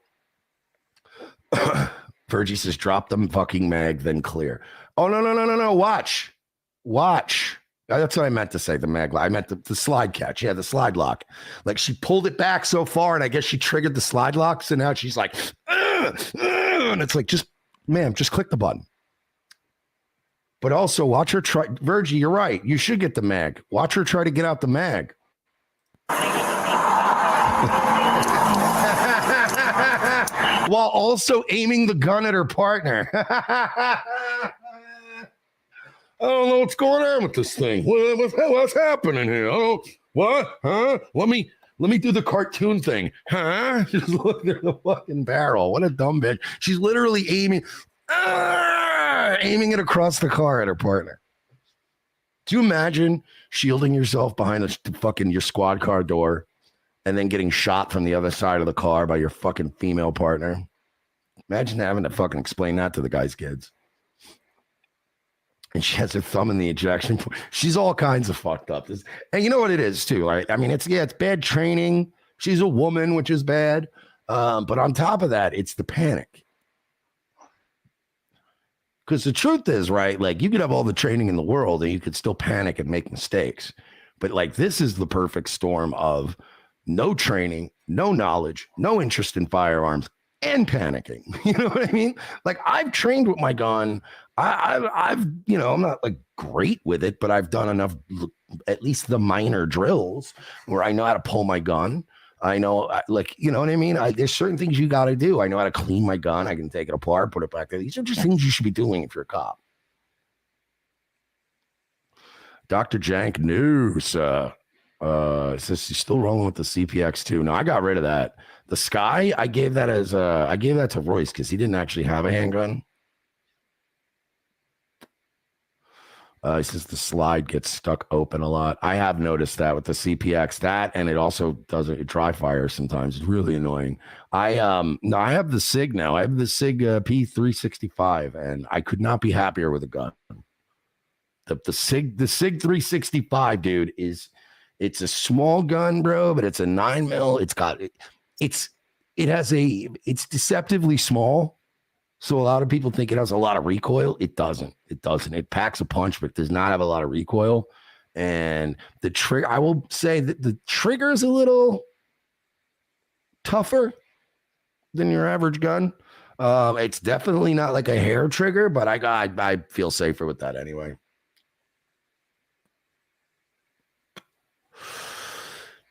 Virgie says, drop them fucking mag, then clear. Oh, no. Watch. That's what I meant to say, the mag lock. I meant the slide catch. Yeah, the slide lock. Like she pulled it back so far, and I guess she triggered the slide lock. So now she's like, and it's like, just click the button. But also watch her try. Virgie, you're right. You should get the mag. Watch her try to get out the mag. While also aiming the gun at her partner. I don't know what's going on with this thing. What's happening here? Oh, what? Huh? Let me do the cartoon thing. Huh? Just look at the fucking barrel. What a dumb bitch. She's literally aiming it across the car at her partner. Do you imagine shielding yourself behind your squad car door and then getting shot from the other side of the car by your fucking female partner? Imagine having to fucking explain that to the guy's kids. And she has her thumb in the ejection point. She's all kinds of fucked up. And you know what it is too, right? I mean, it's bad training. She's a woman, which is bad. But on top of that, it's the panic. Because the truth is, right, like you could have all the training in the world and you could still panic and make mistakes. But like this is the perfect storm of no training, no knowledge, no interest in firearms, and panicking. You know what I mean? Like I've trained with my gun. I've I'm not like great with it, but I've done enough, at least the minor drills where I know how to pull my gun. I know, you know what I mean? There's certain things you got to do. I know how to clean my gun. I can take it apart, put it back there. These are just things you should be doing if you're a cop. Dr. Jank News says he's still rolling with the CPX2. No, I got rid of that. The Sky, I gave that to Royce because he didn't actually have a handgun. He says the slide gets stuck open a lot. I have noticed that with the CPX, and it also does it dry fire sometimes. It's really annoying. I have the SIG now. I have the SIG P365, and I could not be happier with a gun. The SIG 365, dude, it's a small gun, bro, but it's a 9mm. It's deceptively small. So a lot of people think it has a lot of recoil. It doesn't. It packs a punch, but does not have a lot of recoil. And the trigger, I will say that the trigger is a little tougher than your average gun. It's definitely not like a hair trigger, but I feel safer with that anyway.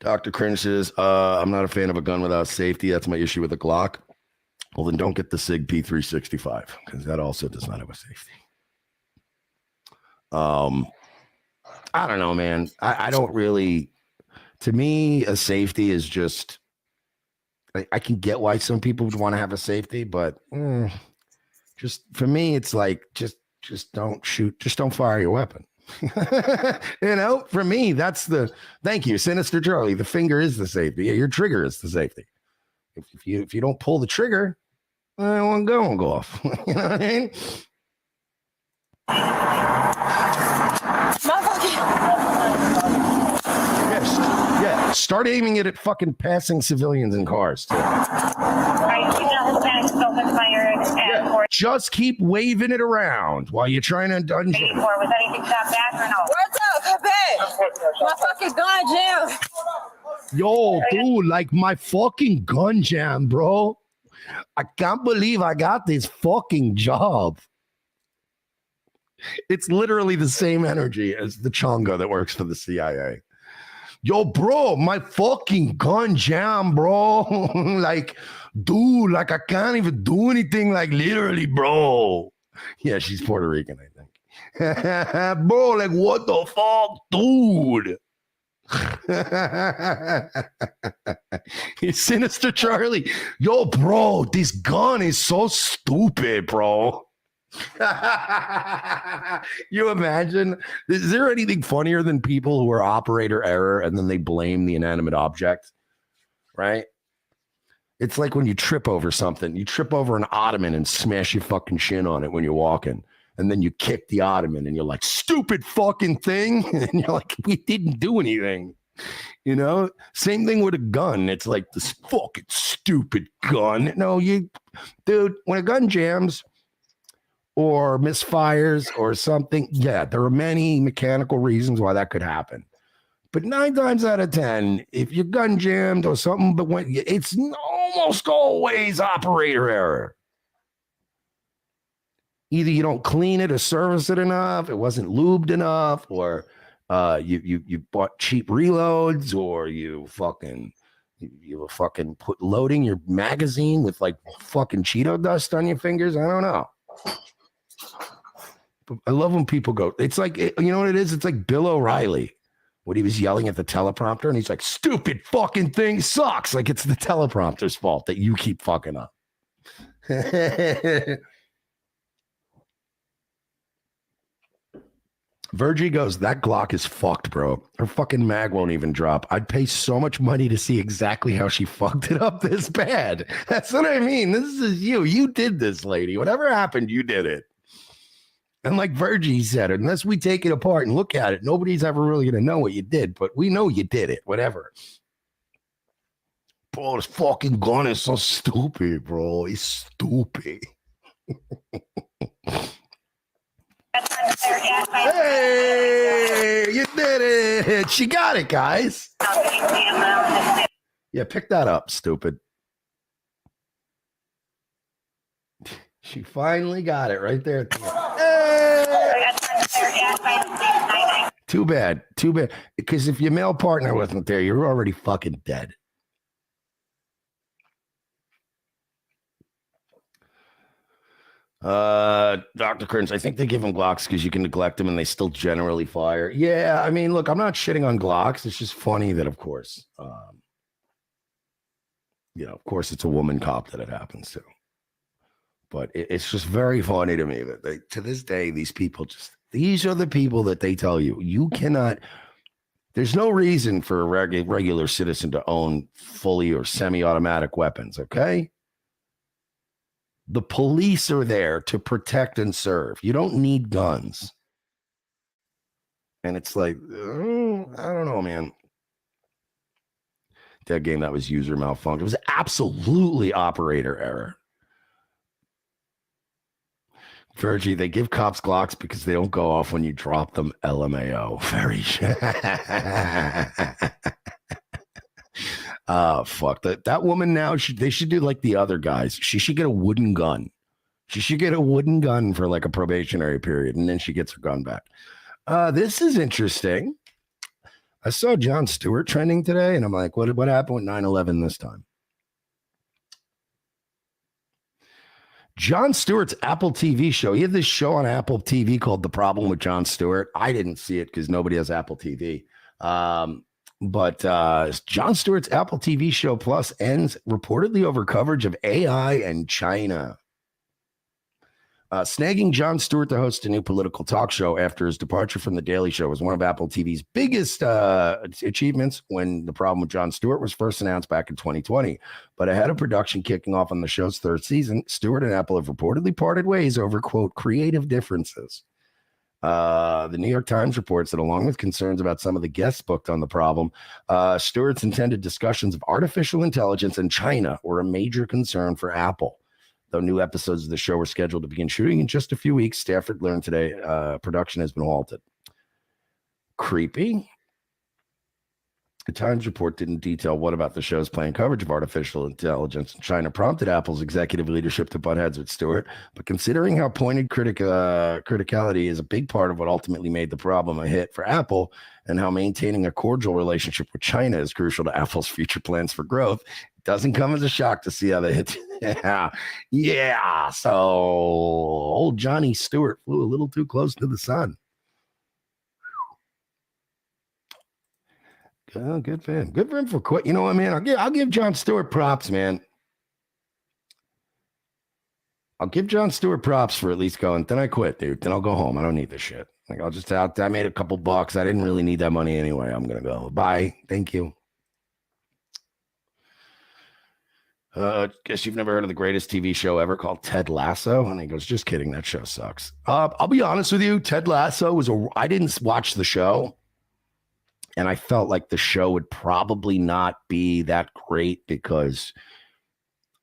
Dr. Cringe says, I'm not a fan of a gun without safety. That's my issue with the Glock. Well, then don't get the SIG P365 because that also does not have a safety. I don't know, man. I don't really, to me, a safety is just, I can get why some people would want to have a safety, but just for me, it's like, just don't shoot. Just don't fire your weapon. For me, that's thank you, Sinister Charlie. The finger is the safety. Your trigger is the safety. If you don't pull the trigger, one gun won't go off. You know what I mean? Yeah, start aiming it at fucking passing civilians in cars too. Just keep waving it around while you're trying to dungeon. Was anything shot back or no? What's up, Pepe? My fucking gun jam. Yo, dude, like my fucking gun jam, bro. I can't believe I got this fucking job. It's literally the same energy as the chonga that works for the CIA. Yo, bro, my fucking gun jam, bro. Like, dude, like I can't even do anything, like literally, bro. Yeah, she's Puerto Rican, I think. Bro, like what the fuck, dude? He's Sinister Charlie. Yo, bro, this gun is so stupid, bro. You imagine? Is there anything funnier than people who are operator error and then they blame the inanimate object? Right? It's like when you trip over something. You trip over an ottoman and smash your fucking shin on it when you're walking. And then you kick the ottoman and you're like, stupid fucking thing. And you're like, we didn't do anything. You know, same thing with a gun. It's like this fucking stupid gun. No, dude, when a gun jams or misfires or something, yeah, there are many mechanical reasons why that could happen. But 9 times out of 10, if your gun jammed or something, but when it's almost always operator error. Either you don't clean it or service it enough, it wasn't lubed enough, or you bought cheap reloads, or you were fucking loading your magazine with like fucking Cheeto dust on your fingers. I don't know. But I love when people go, it's like, you know what it is? It's like Bill O'Reilly when he was yelling at the teleprompter and he's like, stupid fucking thing sucks. Like it's the teleprompter's fault that you keep fucking up. Virgie goes, that Glock is fucked, bro. Her fucking mag won't even drop. I'd pay so much money to see exactly how she fucked it up this bad. That's what I mean. This is you. You did this, lady. Whatever happened, you did it. And like Virgie said, unless we take it apart and look at it, nobody's ever really going to know what you did. But we know you did it. Whatever. Bro, this fucking gun is so stupid, bro. It's stupid. Hey, you did it. She got it, guys. Yeah, pick that up, stupid. She finally got it right there. Hey! Too bad. Because if your male partner wasn't there, you're already fucking dead. Dr. Kearns, I think they give them Glocks because you can neglect them and they still generally fire. Yeah, I mean, look, I'm not shitting on Glocks. It's just funny that, of course, of course, it's a woman cop that it happens to. But it's just very funny to me that to this day, these are the people that they tell you cannot. There's no reason for a regular citizen to own fully or semi-automatic weapons, okay? The police are there to protect and serve. You don't need guns. And it's like, I don't know, man. That game, that was user malfunction. It was absolutely operator error. Virgie, they give cops Glocks because they don't go off when you drop them. LMAO. Very fuck that woman now. They should do like the other guys. She should get a wooden gun. She should get a wooden gun for like a probationary period, and then she gets her gun back. This is interesting. I saw Jon Stewart trending today, and I'm like, what happened with 9/11 this time? Jon Stewart's Apple TV show. He had this show on Apple TV called The Problem with Jon Stewart. I didn't see it because nobody has Apple TV. But Jon Stewart's Apple TV show Plus ends reportedly over coverage of AI and China. Snagging Jon Stewart to host a new political talk show after his departure from The Daily Show was one of Apple TV's biggest achievements when The Problem with Jon Stewart was first announced back in 2020. But ahead of production kicking off on the show's third season, Stewart and Apple have reportedly parted ways over, quote, creative differences. The New York Times reports that along with concerns about some of the guests booked on The Problem, Stewart's intended discussions of artificial intelligence and China were a major concern for Apple. Though new episodes of the show were scheduled to begin shooting in just a few weeks, Stafford learned today production has been halted. Creepy. The Times report didn't detail what about the show's planned coverage of artificial intelligence in China prompted Apple's executive leadership to butt heads with Stewart. But considering how pointed criticality is a big part of what ultimately made The Problem a hit for Apple, and how maintaining a cordial relationship with China is crucial to Apple's future plans for growth, it doesn't come as a shock to see how they hit. Yeah. So old Johnny Stewart flew a little too close to the sun. Oh, good for him. Good for him for quit. You know what, man? I'll give Jon Stewart props, man. I'll give Jon Stewart props for at least going, then I quit, dude. Then I'll go home. I don't need this shit. Like, I'll just out. I made a couple bucks. I didn't really need that money anyway. I'm gonna go. Bye. Thank you. Guess you've never heard of the greatest TV show ever called Ted Lasso? And he goes, just kidding. That show sucks. I'll be honest with you. Ted Lasso was I didn't watch the show. And I felt like the show would probably not be that great because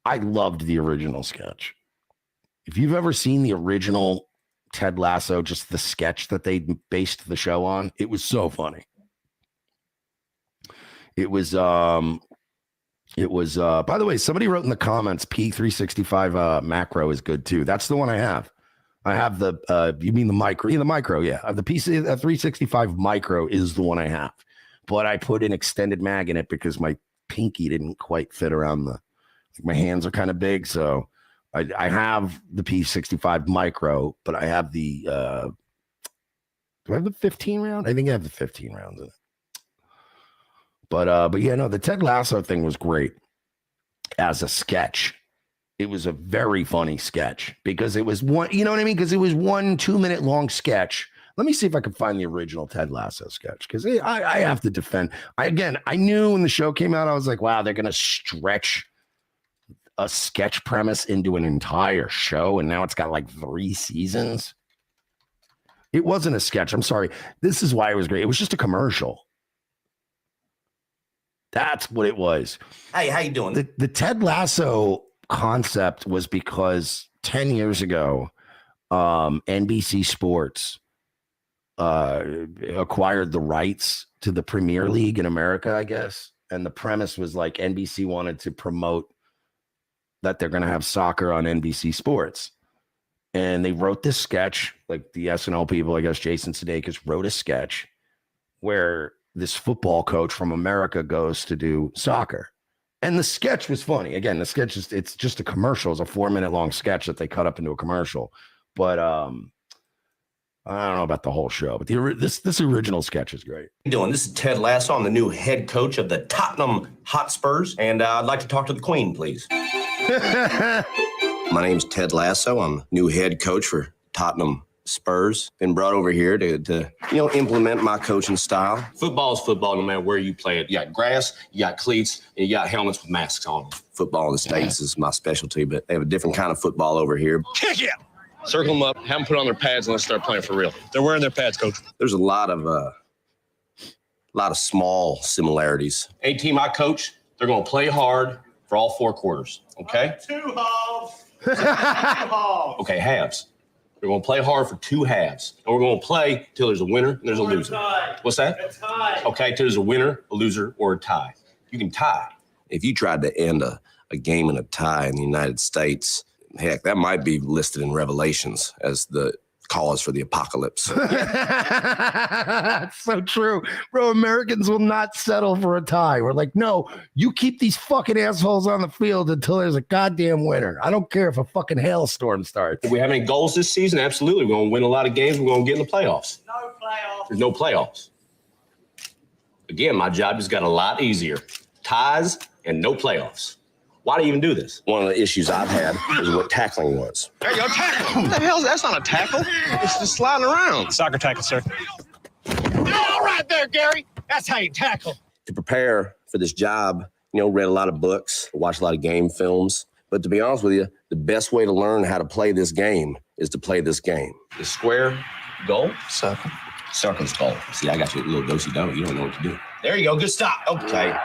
I loved the original sketch. If you've ever seen the original Ted Lasso, just the sketch that they based the show on, it was so funny. It was, by the way, somebody wrote in the comments, P365 macro is good too. That's the one I have. I have the, you mean the micro? Yeah, the micro, yeah. The PC 365 micro is the one I have. But I put an extended mag in it because my pinky didn't quite fit around like my hands are kind of big. So I have the P65 micro, but I have the, do I have the 15 round? I think I have the 15 rounds in it. But yeah, no, the Ted Lasso thing was great as a sketch. It was a very funny sketch because it was one, you know what I mean? Because it was 1 2-minute long sketch. Let me see if I can find the original Ted Lasso sketch because I have to defend. I knew when the show came out, I was like, wow, they're going to stretch a sketch premise into an entire show. And now it's got like 3 seasons. It wasn't a sketch. I'm sorry. This is why it was great. It was just a commercial. That's what it was. Hey, how you doing? The Ted Lasso concept was because 10 years ago, NBC Sports acquired the rights to the Premier League in America, I guess. And the premise was like NBC wanted to promote that they're going to have soccer on NBC Sports. And they wrote this sketch, like the SNL people, I guess Jason Sudeikis wrote a sketch where this football coach from America goes to do soccer. And the sketch was funny. Again, the sketch it's just a commercial. It's a 4-minute long sketch that they cut up into a commercial. But I don't know about the whole show, but this original sketch is great. How you doing? This is Ted Lasso. I'm the new head coach of the Tottenham Hotspurs, and I'd like to talk to the Queen, please. My name's Ted Lasso. I'm new head coach for Tottenham Spurs. Been brought over here to implement my coaching style. Football is football no matter where you play it. You got grass, you got cleats, and you got helmets with masks on them. Football in the States is my specialty, but they have a different kind of football over here. Kick it! Circle them up, have them put on their pads, and let's start playing for real. They're wearing their pads, coach. There's a lot of small similarities. A team I coach, they're going to play hard for all 4 quarters, okay? 2 halves. 2 halves. Okay, halves. We're going to play hard for 2 halves. And we're going to play till there's a winner and there's a loser. What's that? A tie. Okay, till there's a winner, a loser, or a tie. You can tie. If you tried to end a game in a tie in the United States, heck, that might be listed in Revelations as the cause for the apocalypse. That's so true. Bro, Americans will not settle for a tie. We're like, no, you keep these fucking assholes on the field until there's a goddamn winner. I don't care if a fucking hailstorm starts. If we have any goals this season, absolutely. We're going to win a lot of games. We're going to get in the playoffs. No playoffs. There's no playoffs. Again, my job just got a lot easier. Ties and no playoffs. Why do you even do this? One of the issues I've had is what tackling was. There you go, tackle. What the hell? That's not a tackle. It's just sliding around. Soccer tackle, sir. All right there, Gary. That's how you tackle. To prepare for this job, read a lot of books, watched a lot of game films. But to be honest with you, the best way to learn how to play this game is to play this game. The square goal? Circle. Circle's goal. See, I got you a little do-si-do. You don't know what to do. There you go. Good stop. Okay.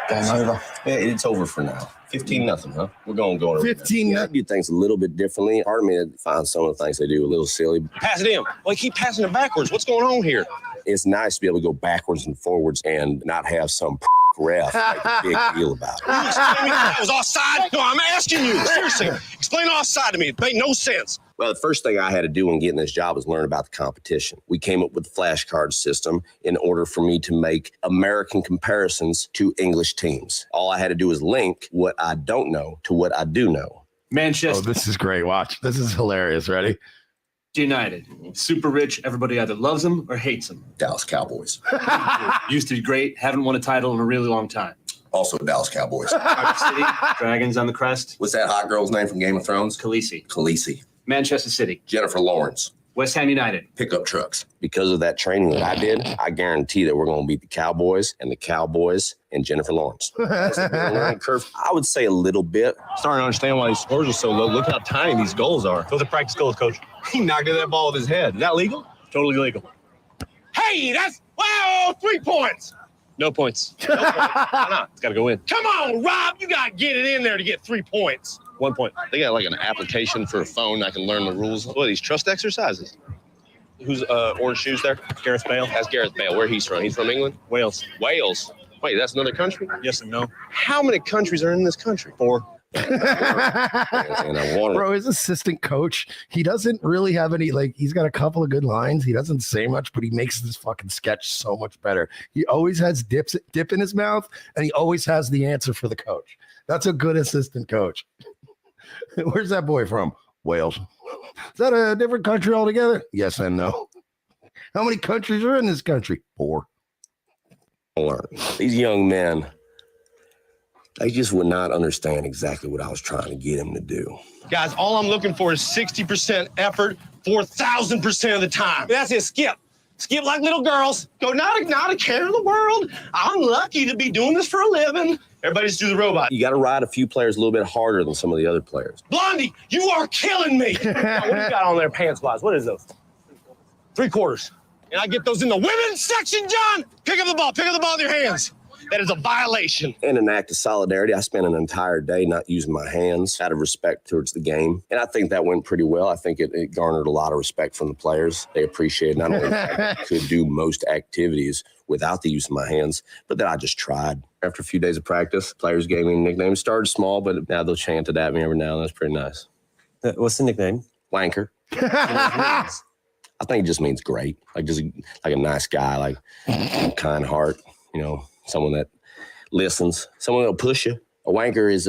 Game over. Yeah, it's over for now. 15-0, huh? We're going to go. 15. I do things a little bit differently. Part of me finds some of the things they do a little silly. Pass it in. Well, keep passing it backwards. What's going on here? It's nice to be able to go backwards and forwards and not have some ref make a big deal about it. You explain me that was offside? No, I'm asking you. Seriously. Explain offside to me. It made no sense. Well, the first thing I had to do when getting this job was learn about the competition. We came up with the flashcard system in order for me to make American comparisons to English teams. All I had to do was link what I don't know to what I do know. Manchester. Oh, this is great. Watch. This is hilarious. Ready? United. Super rich. Everybody either loves them or hates them. Dallas Cowboys. Used to be great. Haven't won a title in a really long time. Also Dallas Cowboys. City. Dragons on the crest. What's that hot girl's name from Game of Thrones? Khaleesi. Khaleesi. Manchester City. Jennifer Lawrence. West Ham United. Pickup trucks. Because of that training that I did, I guarantee that we're going to beat the Cowboys and Jennifer Lawrence. Learning curve, I would say a little bit. Starting to understand why these scores are so low. Look how tiny these goals are. Those are practice goals, coach. He knocked in that ball with his head. Is that legal? Totally legal. Hey, wow, 3 points. No points. No points. Why not? It's got to go in. Come on, Rob. You got to get it in there to get 3 points. 1 point. They got like an application for a phone. I can learn the rules. What are these, trust exercises? Who's orange shoes there? Gareth Bale. That's Gareth Bale. Where he's from? He's from England? Wales. Wales. Wait, that's another country? Yes and no. How many countries are in this country? 4. Bro, his assistant coach, he doesn't really have any, he's got a couple of good lines. He doesn't say much, but he makes this fucking sketch so much better. He always has dip in his mouth, and he always has the answer for the coach. That's a good assistant coach. Where's that boy from? Wales. Is that a different country altogether? Yes and no. How many countries are in this country? 4. These young men, they just would not understand exactly what I was trying to get them to do. Guys, all I'm looking for is 60% effort 4,000% of the time. That's it. Skip. Skip like little girls. Go, not a care in the world. I'm lucky to be doing this for a living. Everybody just do the robot. You got to ride a few players a little bit harder than some of the other players. Blondie, you are killing me. Now, what do you got on there pants-wise? What is those? 3 quarters. And I get those in the women's section, John. Pick up the ball. Pick up the ball with your hands. That is a violation. In an act of solidarity, I spent an entire day not using my hands out of respect towards the game. And I think that went pretty well. I think it garnered a lot of respect from the players. They appreciated not only that I could do most activities without the use of my hands, but that I just tried. After a few days of practice, players gave me a nickname. It started small, but now they'll chant it at me every now and then. That's pretty nice. What's the nickname? wanker. You know what it means. I think it just means great, like just like a nice guy, like kind heart, you know, someone that listens, someone that'll push you. A wanker is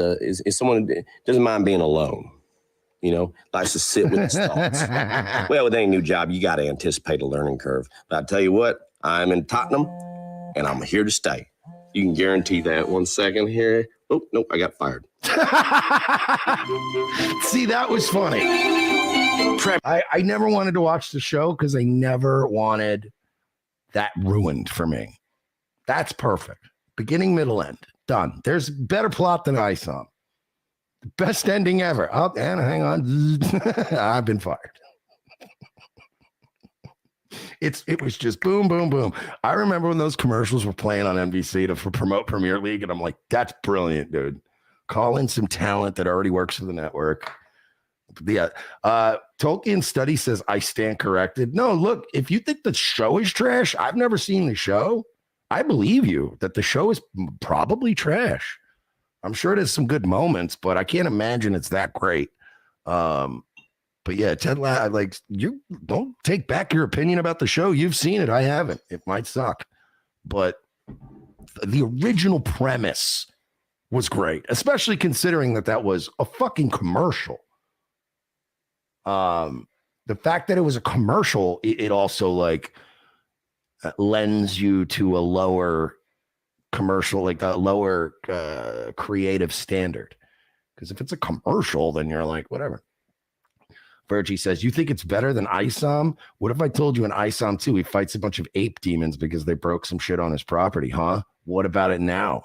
someone that doesn't mind being alone, you know, likes to sit with his thoughts. Well, with any new job, you got to anticipate a learning curve. But I tell you what, I'm in Tottenham, and I'm here to stay. You can guarantee that. 1 second here. Oh, nope, I got fired. See, that was funny. I never wanted to watch the show because I never wanted that ruined for me. That's perfect. Beginning, middle, end. Done. There's better plot than I saw. Best ending ever. Oh, and hang on. I've been fired. It was just boom, boom, boom. I remember when those commercials were playing on NBC to promote Premier League, and I'm like, that's brilliant, dude. Call in some talent that already works for the network. Yeah. Tolkien study says I stand corrected. No, look, if you think the show is trash, I've never seen the show. I believe you that the show is probably trash. I'm sure it has some good moments, but I can't imagine it's that great. But yeah, Ted Lasso, like, you don't take back your opinion about the show. You've seen it. I haven't. It might suck, but the original premise was great, especially considering that was a fucking commercial. The fact that it was a commercial, it also like lends you to a lower commercial, like a lower creative standard. Because if it's a commercial, then you're like, whatever. Virgie says, you think it's better than Isom? What if I told you in Isom 2 he fights a bunch of ape demons because they broke some shit on his property, huh? What about it now?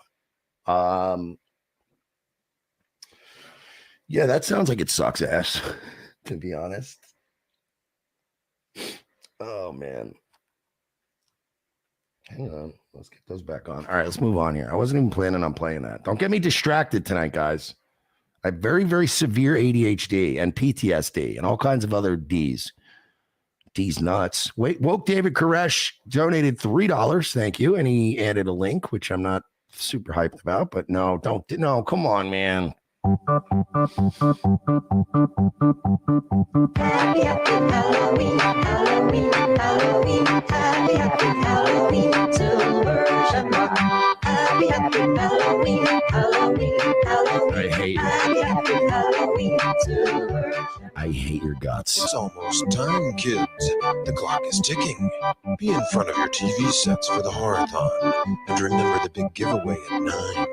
Yeah, that sounds like it sucks ass, to be honest. Oh, man. Hang on. Let's get those back on. All right, let's move on here. I wasn't even planning on playing that. Don't get me distracted tonight, guys. I have very, very severe ADHD and PTSD and all kinds of other D's. D's nuts. Wait, Woke David Koresh donated $3. Thank you. And he added a link, which I'm not super hyped about, but no, come on, man. Happy, happy Halloween, Halloween, Halloween, happy, happy Halloween, Silver Shamrock. Happy, happy Halloween, Halloween, Halloween. I hate you. Happy, happy Halloween, Silver Shamrock. I hate your guts. It's almost time, kids. The clock is ticking. Be in front of your TV sets for the Horror-thon. And remember the big giveaway at 9.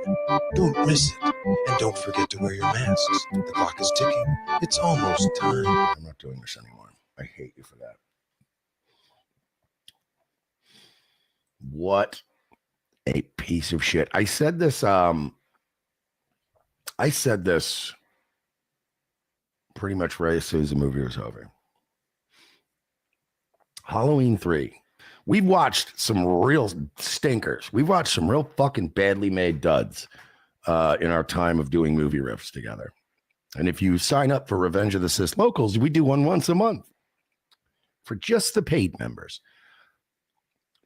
Don't miss it. And don't forget to wear your masks. The clock is ticking. It's almost time. I'm not doing this anymore. I hate you for that. What a piece of shit. I said this pretty much right as soon as the movie was over. Halloween 3. We've watched some real stinkers. We've watched some real fucking badly made duds in our time of doing movie riffs together. And if you sign up for Revenge of the Sith Locals, we do one once a month for just the paid members.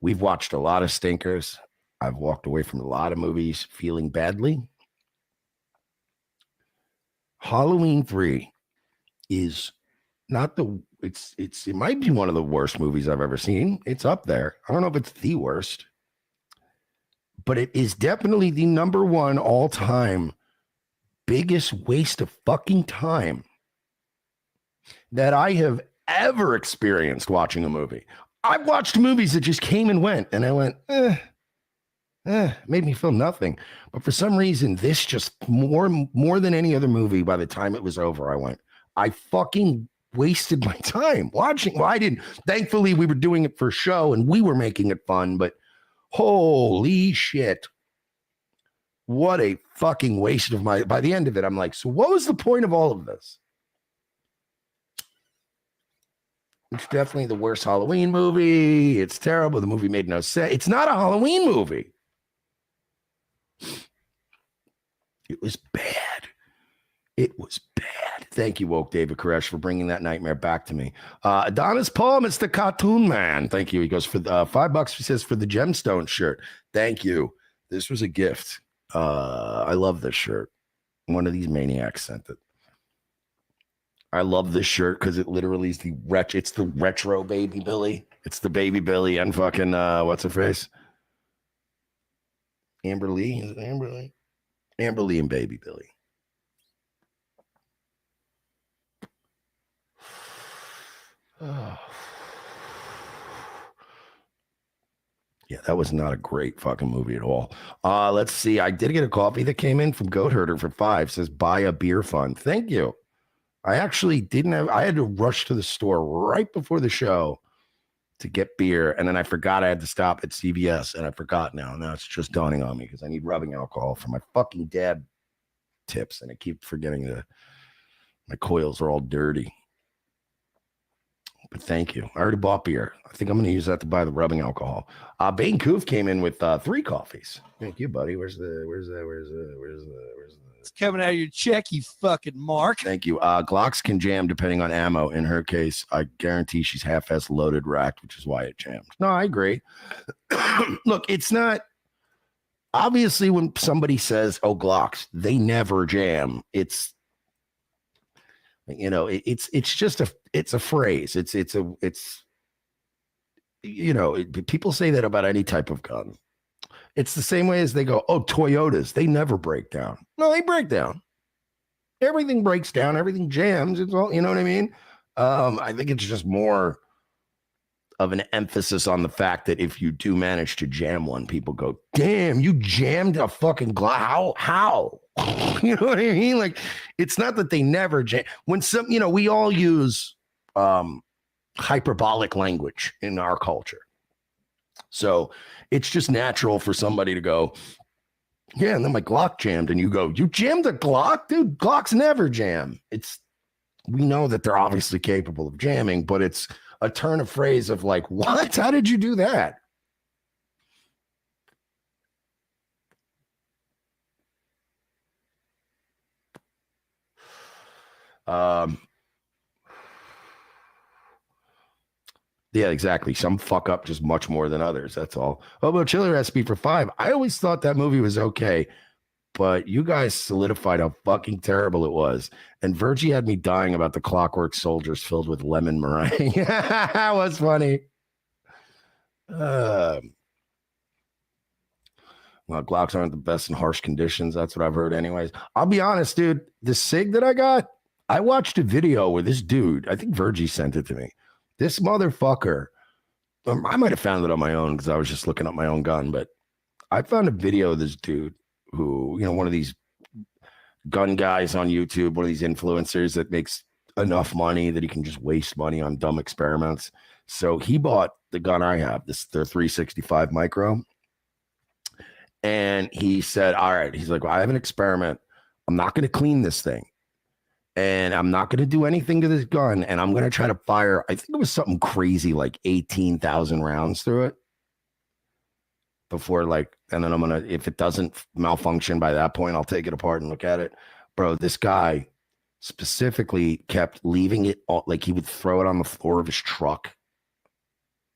We've watched a lot of stinkers. I've walked away from a lot of movies feeling badly. Halloween 3 is not it might be one of the worst movies I've ever seen. It's up there. I don't know if it's the worst, but it is definitely the number one all-time biggest waste of fucking time that I have ever experienced watching a movie. I've watched movies that just came and went, and I went, made me feel nothing. But for some reason, this just more than any other movie, by the time it was over, I went, I fucking wasted my time watching. Well, I didn't. Thankfully, we were doing it for show, and we were making it fun, but holy shit. What a fucking waste of by the end of it, I'm like, so what was the point of all of this? It's definitely the worst Halloween movie. It's terrible. The movie made no sense. It's not a Halloween movie. It was bad. It was bad. Thank you, Woke David Koresh, for bringing that nightmare back to me. Adonis Palm, it's the cartoon man. Thank you. He goes for $5. He says for the gemstone shirt. Thank you. This was a gift. I love this shirt. One of these maniacs sent it. I love this shirt because it literally is it's the retro Baby Billy. It's the Baby Billy and fucking what's her face? Amber Lee. Is it Amber Lee? Amber Lee and Baby Billy. Oh. Yeah, that was not a great fucking movie at all. Let's see. I did get a coffee that came in from Goat Herder for $5. Says buy a beer fund. Thank you. I actually didn't have, I had to rush to the store right before the show to get beer. And then I forgot I had to stop at CVS and I forgot now. Now it's just dawning on me because I need rubbing alcohol for my fucking dad tips. And I keep forgetting my coils are all dirty. But thank you. I already bought beer. I think I'm going to use that to buy the rubbing alcohol. Bane Koof came in with 3 coffees. Thank you, buddy. Where's the It's coming out of your check, you fucking mark. Thank you. Glocks can jam depending on ammo. In her case, I guarantee she's half-ass loaded racked, which is why it jammed. No, I agree. Look, it's not obviously when somebody says, "Oh, Glocks," they never jam. It's it's just a phrase. It's people say that about any type of gun. It's the same way as they go, "Oh, Toyotas, they never break down." No, they break down. Everything breaks down. Everything jams. It's all, you know what I mean? I think it's just more of an emphasis on the fact that if you do manage to jam one, people go, "Damn, you jammed a fucking how?" You know what I mean? Like, it's not that they never jam. When we all use hyperbolic language in our culture. So it's just natural for somebody to go, "Yeah," and then my Glock jammed, and you go, "You jammed a Glock? Dude, Glocks never jam." We know that they're obviously capable of jamming, but it's a turn of phrase of like, "What? How did you do that?" Yeah, exactly. Some fuck up just much more than others. That's all. Oh, about Chili Recipe for $5. I always thought that movie was okay, but you guys solidified how fucking terrible it was. And Virgie had me dying about the Clockwork Soldiers filled with lemon meringue. That was funny. Well, Glocks aren't the best in harsh conditions. That's what I've heard anyways. I'll be honest, dude. The SIG that I got, I watched a video where this dude, I think Virgie sent it to me. This motherfucker, I might have found it on my own because I was just looking up my own gun, but I found a video of this dude who, one of these gun guys on YouTube, one of these influencers that makes enough money that he can just waste money on dumb experiments. So he bought the gun I have, the 365 Micro. And he said, all right, he's like, well, I have an experiment. I'm not going to clean this thing. And I'm not going to do anything to this gun. And I'm going to try to fire, I think it was something crazy, like 18,000 rounds through it. Before, and then I'm going to, if it doesn't malfunction by that point, I'll take it apart and look at it. Bro, this guy specifically kept leaving it, like he would throw it on the floor of his truck.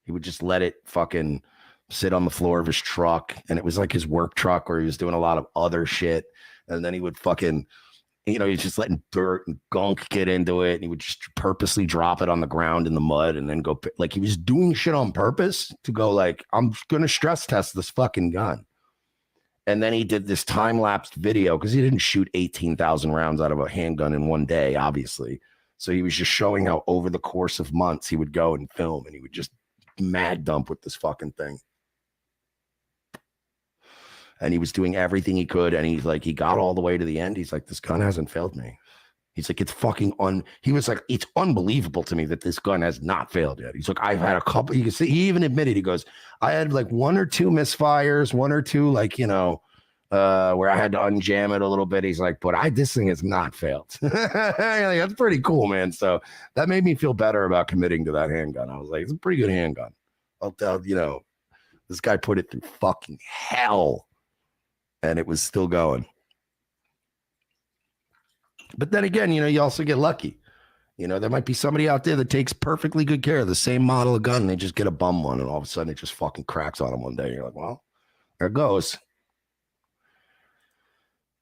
He would just let it fucking sit on the floor of his truck. And it was like his work truck where he was doing a lot of other shit. And then he would fucking, he's just letting dirt and gunk get into it. And he would just purposely drop it on the ground in the mud and then go, like, he was doing shit on purpose to go, like, I'm going to stress test this fucking gun. And then he did this time-lapsed video because he didn't shoot 18,000 rounds out of a handgun in one day, obviously. So he was just showing how over the course of months he would go and film and he would just mad dump with this fucking thing. And he was doing everything he could. And he's like, he got all the way to the end. He's like, this gun hasn't failed me. He's like, it's fucking he was like, it's unbelievable to me that this gun has not failed yet. He's like, I've had a couple, you can see, he even admitted, he goes, I had like 1 or 2 misfires, 1 or 2, like, where I had to unjam it a little bit. He's like, but this thing has not failed. Like, that's pretty cool, man. So that made me feel better about committing to that handgun. I was like, it's a pretty good handgun. I'll tell, this guy put it through fucking hell. And it was still going. But then again, you also get lucky. There might be somebody out there that takes perfectly good care of the same model of gun. And they just get a bum one. And all of a sudden it just fucking cracks on them one day. You're like, well, there it goes.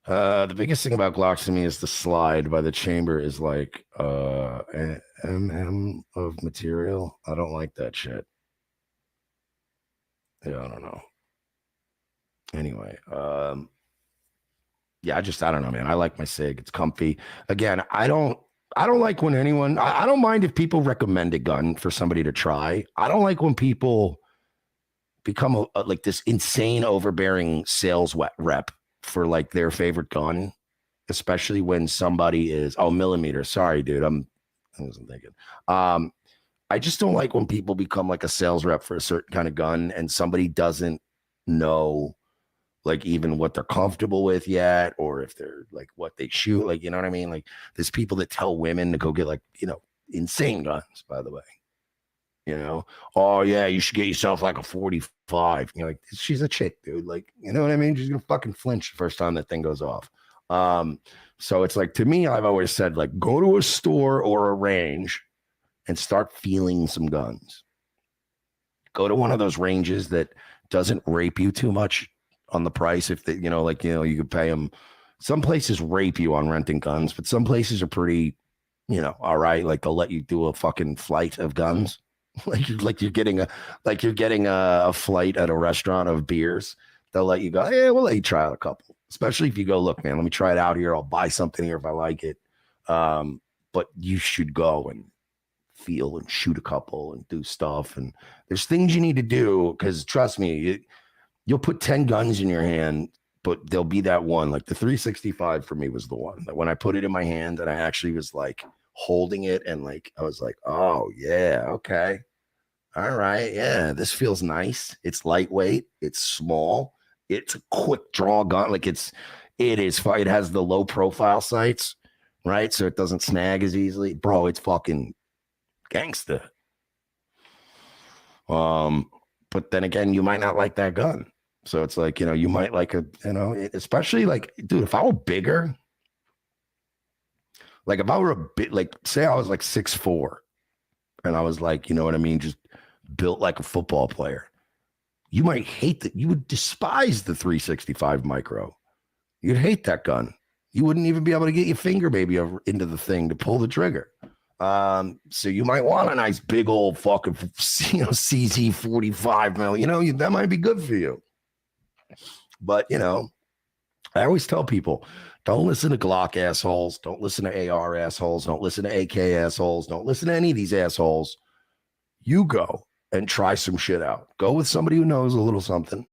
The biggest thing about Glocks to me is the slide by the chamber is like mm of material. I don't like that shit. Yeah, I don't know. Anyway, yeah, I don't know, man. I like my SIG. It's comfy. Again, I don't like when anyone, I don't mind if people recommend a gun for somebody to try. I don't like when people become like this insane overbearing sales rep for like their favorite gun, especially when somebody is, millimeter. Sorry, dude. I wasn't thinking. I just don't like when people become like a sales rep for a certain kind of gun and somebody doesn't know like even what they're comfortable with yet, or if they're like what they shoot. Like, you know what I mean? Like there's people that tell women to go get like, insane guns, by the way. Oh yeah, you should get yourself like a 45. You're like, she's a chick, dude. Like, you know what I mean? She's gonna fucking flinch the first time that thing goes off. So it's like, to me, I've always said, like, go to a store or a range and start feeling some guns. Go to one of those ranges that doesn't rape you too much on the price. If they, you could pay them. Some places rape you on renting guns, but some places are pretty, all right. Like they'll let you do a fucking flight of guns. like you're getting a flight at a restaurant of beers. They'll let you go, yeah, we'll let you try out a couple. Especially if you go, look, man, let me try it out here. I'll buy something here if I like it. But you should go and feel and shoot a couple and do stuff. And there's things you need to do, because trust me, you'll put 10 guns in your hand, but there'll be that one. Like the 365 for me was the one that when I put it in my hand and I actually was like holding it and like I was like, oh yeah, okay, all right, yeah, this feels nice. It's lightweight, it's small, it's a quick draw gun. Like it has the low profile sights, right? So it doesn't snag as easily. Bro, it's fucking gangster. But then again, you might not like that gun. So it's like, you might like especially like, dude, if I were bigger, like if I were a bit, like say I was like 6'4", and I was like, you know what I mean? Just built like a football player. You might hate that. You would despise the 365 micro. You'd hate that gun. You wouldn't even be able to get your finger maybe into the thing to pull the trigger. So you might want a nice big old fucking, CZ 45 mil, that might be good for you. But, I always tell people, don't listen to Glock assholes. Don't listen to AR assholes. Don't listen to AK assholes. Don't listen to any of these assholes. You go and try some shit out. Go with somebody who knows a little something